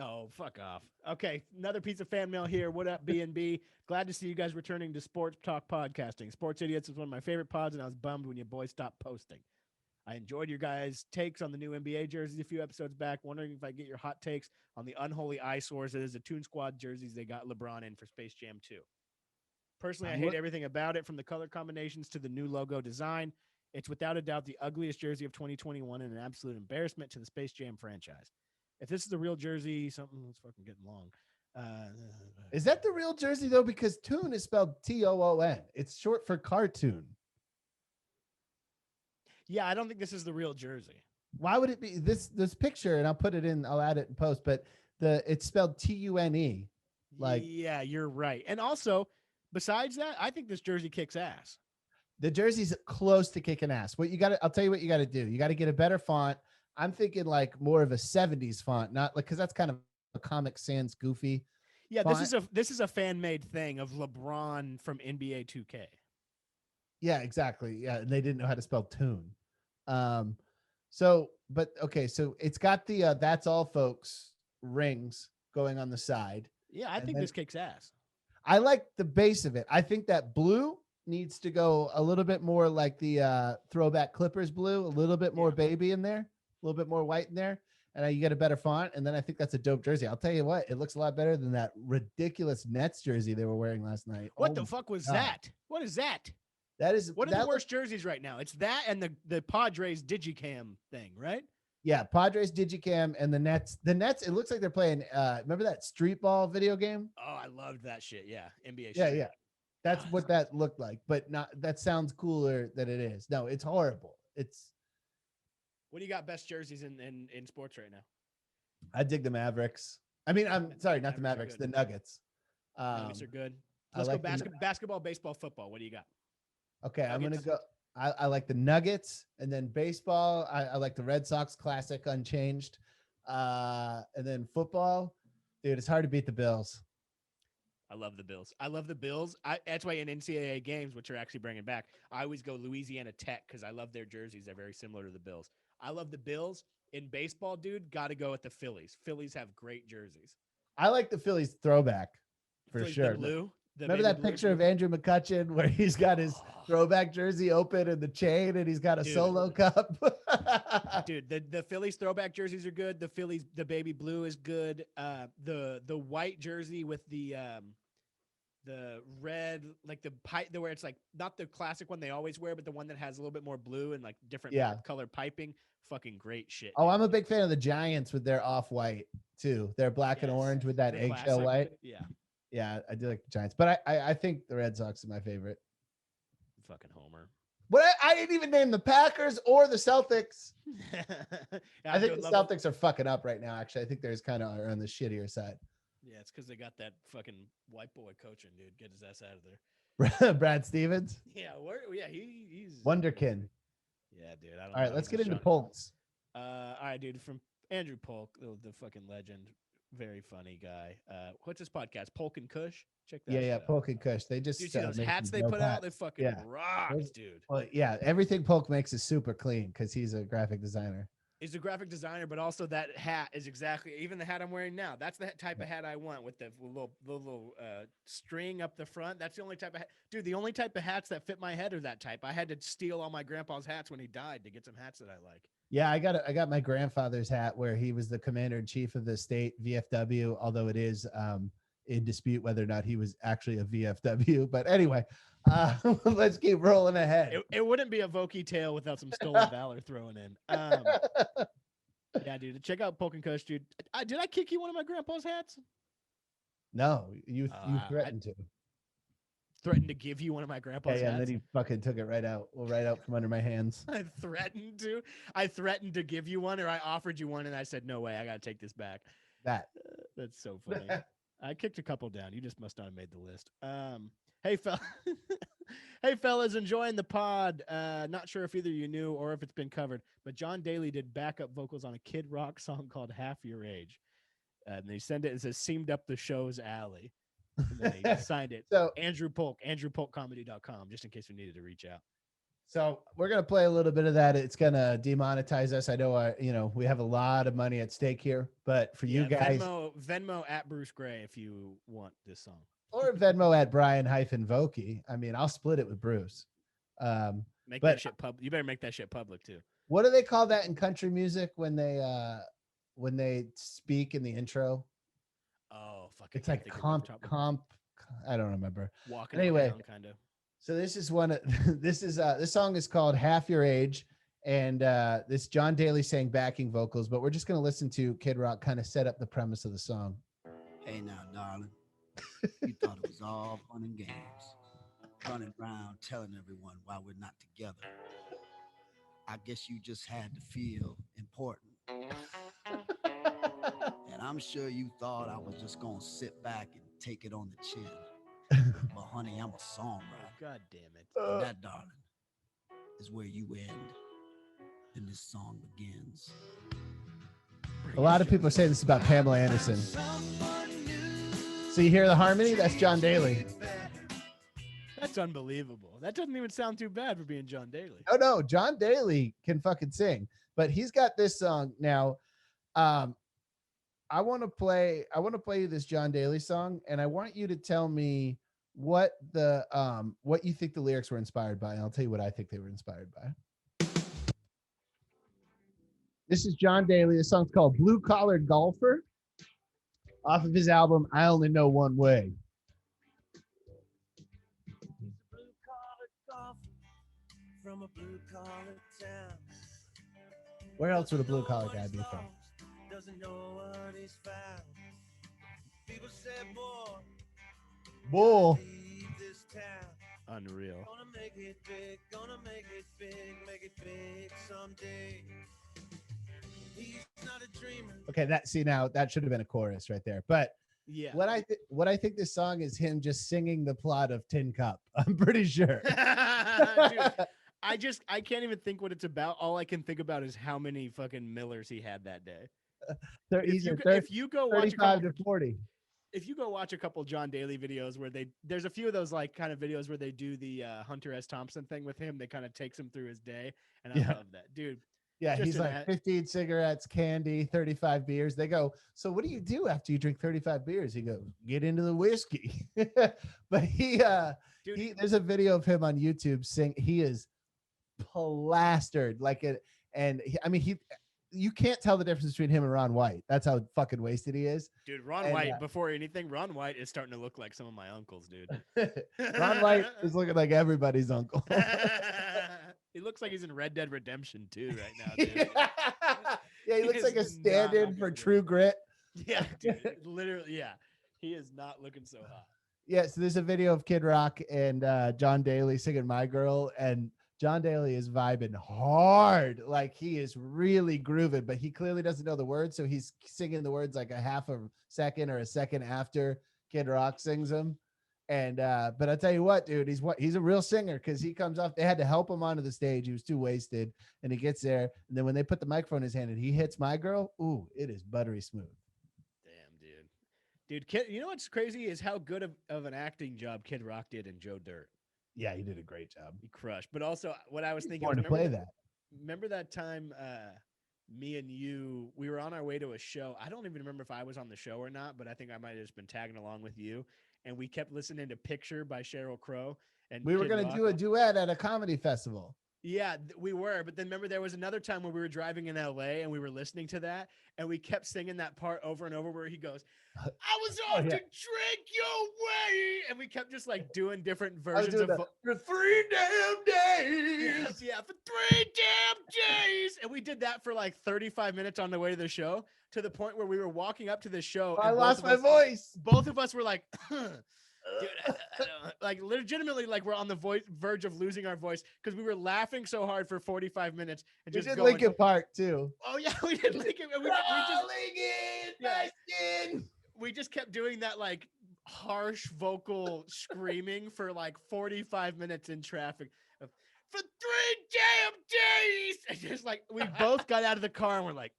[SPEAKER 1] Oh, fuck off. Okay, another piece of fan mail here. What up, B&B? Glad to see you guys returning to Sports Talk Podcasting. Sports Idiots is one of my favorite pods, and I was bummed when your boys stopped posting. I enjoyed your guys' takes on the new NBA jerseys a few episodes back. Wondering if I get your hot takes on the unholy eyesores that is the Toon Squad jerseys they got LeBron in for Space Jam 2. Personally, I hate everything about it, from the color combinations to the new logo design. It's without a doubt the ugliest jersey of 2021 and an absolute embarrassment to the Space Jam franchise. If this is the real jersey, something's fucking getting long.
[SPEAKER 2] Is that the real jersey, though? Because Toon is spelled Toon. It's short for cartoon.
[SPEAKER 1] Yeah, I don't think this is the real jersey.
[SPEAKER 2] Why would it be this picture? And I'll add it in post, but it's spelled Tune. Like,
[SPEAKER 1] yeah, you're right. And also, besides that, I think this jersey kicks ass.
[SPEAKER 2] The jersey's close to kicking ass. I'll tell you what you got to do. You got to get a better font. I'm thinking like more of a 70s font, not like, because that's kind of a Comic Sans goofy.
[SPEAKER 1] Yeah,
[SPEAKER 2] font.
[SPEAKER 1] this is a fan made thing of LeBron from NBA 2K.
[SPEAKER 2] Yeah, exactly. Yeah, and they didn't know how to spell Toon. So it's got the That's All Folks rings going on the side.
[SPEAKER 1] Yeah, I think this kicks ass.
[SPEAKER 2] I like the base of it. I think that blue needs to go a little bit more like the throwback Clippers blue, a little bit more baby in there, a little bit more white in there, and you get a better font. And then I think that's a dope jersey. I'll tell you what, it looks a lot better than that ridiculous Nets jersey they were wearing last night.
[SPEAKER 1] What the fuck was that? What is that?
[SPEAKER 2] That is
[SPEAKER 1] what are the worst jerseys right now? It's that and the Padres Digicam thing, right?
[SPEAKER 2] Yeah, Padres Digicam and the Nets. The Nets, it looks like they're playing. Remember that street ball video game?
[SPEAKER 1] Oh, I loved that shit. Yeah, NBA.
[SPEAKER 2] Yeah. That's what that looked like, but not. That sounds cooler than it is. No, it's horrible. It's.
[SPEAKER 1] What do you got best jerseys in sports right now?
[SPEAKER 2] I dig the Mavericks. I mean, I'm sorry, not the Mavericks, the Nuggets.
[SPEAKER 1] Nuggets are good. Let's go basketball, baseball, football. What do you got?
[SPEAKER 2] Okay,
[SPEAKER 1] Nuggets.
[SPEAKER 2] I'm gonna go. I like the Nuggets, and then baseball. I like the Red Sox Classic Unchanged, and then football. Dude, it's hard to beat the Bills.
[SPEAKER 1] I love the Bills. That's why in NCAA games, which are actually bringing back, I always go Louisiana Tech because I love their jerseys. They're very similar to the Bills. I love the Bills. In baseball, dude, got to go with the Phillies. Phillies have great jerseys.
[SPEAKER 2] I like the Phillies throwback for sure.
[SPEAKER 1] The blue.
[SPEAKER 2] Remember that picture of Andrew McCutchen where he's got his throwback jersey open and the chain and he's got a solo cup?
[SPEAKER 1] Dude, the Phillies throwback jerseys are good. The baby blue is good. The white jersey with the red, like the pipe, where it's like not the classic one they always wear, but the one that has a little bit more blue and like different color piping. Fucking great shit.
[SPEAKER 2] Oh, I'm a big fan of the Giants with their off-white too. They're black and orange with that eggshell white. Yeah, I do like the Giants, but I think the Red Sox are my favorite.
[SPEAKER 1] Fucking homer.
[SPEAKER 2] But I didn't even name the Packers or the Celtics. I think the Celtics are fucking up right now. Actually, I think they're kind of on the shittier side.
[SPEAKER 1] Yeah, it's because they got that fucking white boy coaching, dude. Get his ass out of there.
[SPEAKER 2] Brad Stevens.
[SPEAKER 1] Yeah, he's
[SPEAKER 2] Wonderkin.
[SPEAKER 1] Yeah, dude. I don't
[SPEAKER 2] All right, let's get into polls.
[SPEAKER 1] All right, dude. From Andrew Polk, the fucking legend. Very funny guy. What's his podcast? Polk and Kush. Check that.
[SPEAKER 2] Yeah, Polk and Kush. They just
[SPEAKER 1] see those hats they put out. They fucking rocks, dude.
[SPEAKER 2] Well, yeah, everything Polk makes is super clean because he's a graphic designer.
[SPEAKER 1] He's a graphic designer, but also that hat is exactly even the hat I'm wearing now. That's the type of hat I want with the little string up the front. That's the only type of hat. Dude, the only type of hats that fit my head are that type. I had to steal all my grandpa's hats when he died to get some hats that I like.
[SPEAKER 2] Yeah, I got my grandfather's hat where he was the commander in chief of the state VFW, although it is in dispute whether or not he was actually a VFW. But anyway, let's keep rolling ahead.
[SPEAKER 1] It wouldn't be a Vokey tale without some stolen valor thrown in. Yeah, dude. Check out Polk and Kush, dude. Did I kick you one of my grandpa's hats?
[SPEAKER 2] No, you threatened to.
[SPEAKER 1] Threatened to give you one of my grandpa's hats.
[SPEAKER 2] And then he fucking took it right out from under my hands.
[SPEAKER 1] I threatened to give you one, or I offered you one, and I said, no way, I got to take this back. That's so funny. I kicked a couple down. You just must not have made the list. Hey, fellas, enjoying the pod. Not sure if either you knew or if it's been covered, but John Daly did backup vocals on a Kid Rock song called Half Your Age. And they send it, it says, seemed up the show's alley. And then they signed it.
[SPEAKER 2] So
[SPEAKER 1] Andrew Polk, andrewpolkcomedy.com, just in case we needed to reach out.
[SPEAKER 2] So we're going to play a little bit of that. It's going to demonetize us. I know, we have a lot of money at stake here, but for you guys,
[SPEAKER 1] Venmo at Bruce Gray if you want this song.
[SPEAKER 2] Or Venmo at Bryan-Vokey. I mean, I'll split it with Bruce.
[SPEAKER 1] That shit public. You better make that shit public too.
[SPEAKER 2] What do they call that in country music when they speak in the intro?
[SPEAKER 1] Oh, fuck!
[SPEAKER 2] It's like comp. I don't remember.
[SPEAKER 1] Walking
[SPEAKER 2] anyway,
[SPEAKER 1] around, kind of.
[SPEAKER 2] So this is this song is called Half Your Age, and this John Daly sang backing vocals, but we're just gonna listen to Kid Rock kind of set up the premise of the song.
[SPEAKER 9] Hey now, darling. You thought it was all fun and games, running around telling everyone why we're not together. I guess you just had to feel important. And I'm sure you thought I was just gonna sit back and take it on the chin. But honey, I'm a songwriter.
[SPEAKER 1] God damn it.
[SPEAKER 9] And that, darling, is where you end and this song begins.
[SPEAKER 2] A lot of people say this is about Pamela Anderson. So you hear the harmony? That's John Daly.
[SPEAKER 1] That's unbelievable. That doesn't even sound too bad for being John Daly.
[SPEAKER 2] Oh no, John Daly can fucking sing, but he's got this song now. I want to play you this John Daly song, and I want you to tell me what you think the lyrics were inspired by, and I'll tell you what I think they were inspired by. This is John Daly. The song's called Blue Collared Golfer, off of his album I Only Know One Way.
[SPEAKER 4] From a blue collar town.
[SPEAKER 2] Where else would a blue collar guy be from?
[SPEAKER 4] Doesn't know what he's found. People say, boy,
[SPEAKER 2] Bull.
[SPEAKER 4] this town.
[SPEAKER 1] Unreal.
[SPEAKER 4] Gonna make it big, make it big someday. He's not a dreamer.
[SPEAKER 2] Okay, that should have been a chorus right there. But
[SPEAKER 1] yeah,
[SPEAKER 2] what I think this song is him just singing the plot of Tin Cup. I'm pretty sure.
[SPEAKER 1] Dude, I can't even think what it's about. All I can think about is how many fucking Millers he had that day. If you go watch
[SPEAKER 2] 35 to 40.
[SPEAKER 1] If you go watch a couple John Daly videos where there's a few of those like kind of videos where they do the Hunter S. Thompson thing with him. They kind of takes him through his day, and I love that, dude.
[SPEAKER 2] Yeah, he's like 15 cigarettes, candy, 35 beers. They go, so what do you do after you drink 35 beers? He goes, get into the whiskey. But there's a video of him on YouTube sing. He is plastered like it, and you can't tell the difference between him and Ron White. That's how fucking wasted he is.
[SPEAKER 1] Dude, Ron White, before anything, Ron White is starting to look like some of my uncles, dude.
[SPEAKER 2] Ron White is looking like everybody's uncle.
[SPEAKER 1] He looks like he's in Red Dead Redemption 2 right now, dude.
[SPEAKER 2] Yeah, he looks like a stand-in for True Grit.
[SPEAKER 1] Yeah, dude, literally, yeah. He is not looking so hot.
[SPEAKER 2] Yeah, so there's a video of Kid Rock and John Daly singing My Girl, and John Daly is vibing hard. Like, he is really grooving, but he clearly doesn't know the words, so he's singing the words like a half a second or a second after Kid Rock sings them. And but I'll tell you what, dude, he's a real singer, because he comes off. They had to help him onto the stage. He was too wasted, and he gets there. And then when they put the microphone in his hand and he hits My Girl, ooh, it is buttery smooth.
[SPEAKER 1] Damn, dude, Kid. You know what's crazy is how good of an acting job Kid Rock did in Joe Dirt.
[SPEAKER 2] Yeah, he did a great job.
[SPEAKER 1] He crushed. But also, what I was thinking,
[SPEAKER 2] Remember that time
[SPEAKER 1] me and you, we were on our way to a show. I don't even remember if I was on the show or not, but I think I might have just been tagging along with you. And we kept listening to Picture by Sheryl Crow. And
[SPEAKER 2] We were
[SPEAKER 1] Kid
[SPEAKER 2] going to
[SPEAKER 1] Rock.
[SPEAKER 2] do a duet at a comedy festival.
[SPEAKER 1] Yeah, we were. But then remember, there was another time when we were driving in LA and we were listening to that. And we kept singing that part over and over where he goes, I was off to drink your way. And we kept just like doing different versions of
[SPEAKER 2] for 3 damn days.
[SPEAKER 1] Yeah, for 3 damn days. And we did that for like 35 minutes on the way to the show, to the point where we were walking up to the show.
[SPEAKER 2] I lost my voice.
[SPEAKER 1] Both of us were like, dude, I don't, like legitimately, like we're on the verge of losing our voice because we were laughing so hard for 45 minutes. And
[SPEAKER 2] We
[SPEAKER 1] just
[SPEAKER 2] did
[SPEAKER 1] going,
[SPEAKER 2] Linkin Park too.
[SPEAKER 1] Oh yeah, we did Linkin. We just kept doing that like harsh vocal screaming for like 45 minutes in traffic. For 3 damn days. And just like we both got out of the car and we're like,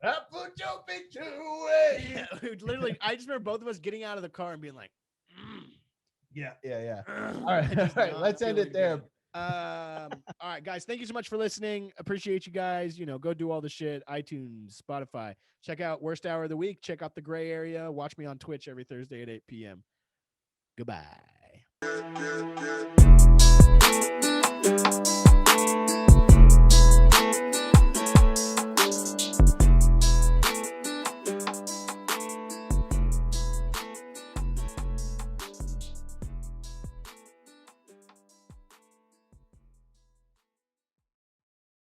[SPEAKER 2] I put your picture away.
[SPEAKER 1] yeah, we literally, I just remember both of us getting out of the car and being like,
[SPEAKER 2] Yeah. All right. Let's end it there.
[SPEAKER 1] All right, guys. Thank you so much for listening. Appreciate you guys. You know, go do all the shit. iTunes, Spotify. Check out Worst Hour of the Week. Check out The Gray Area. Watch me on Twitch every Thursday at 8 p.m. Goodbye.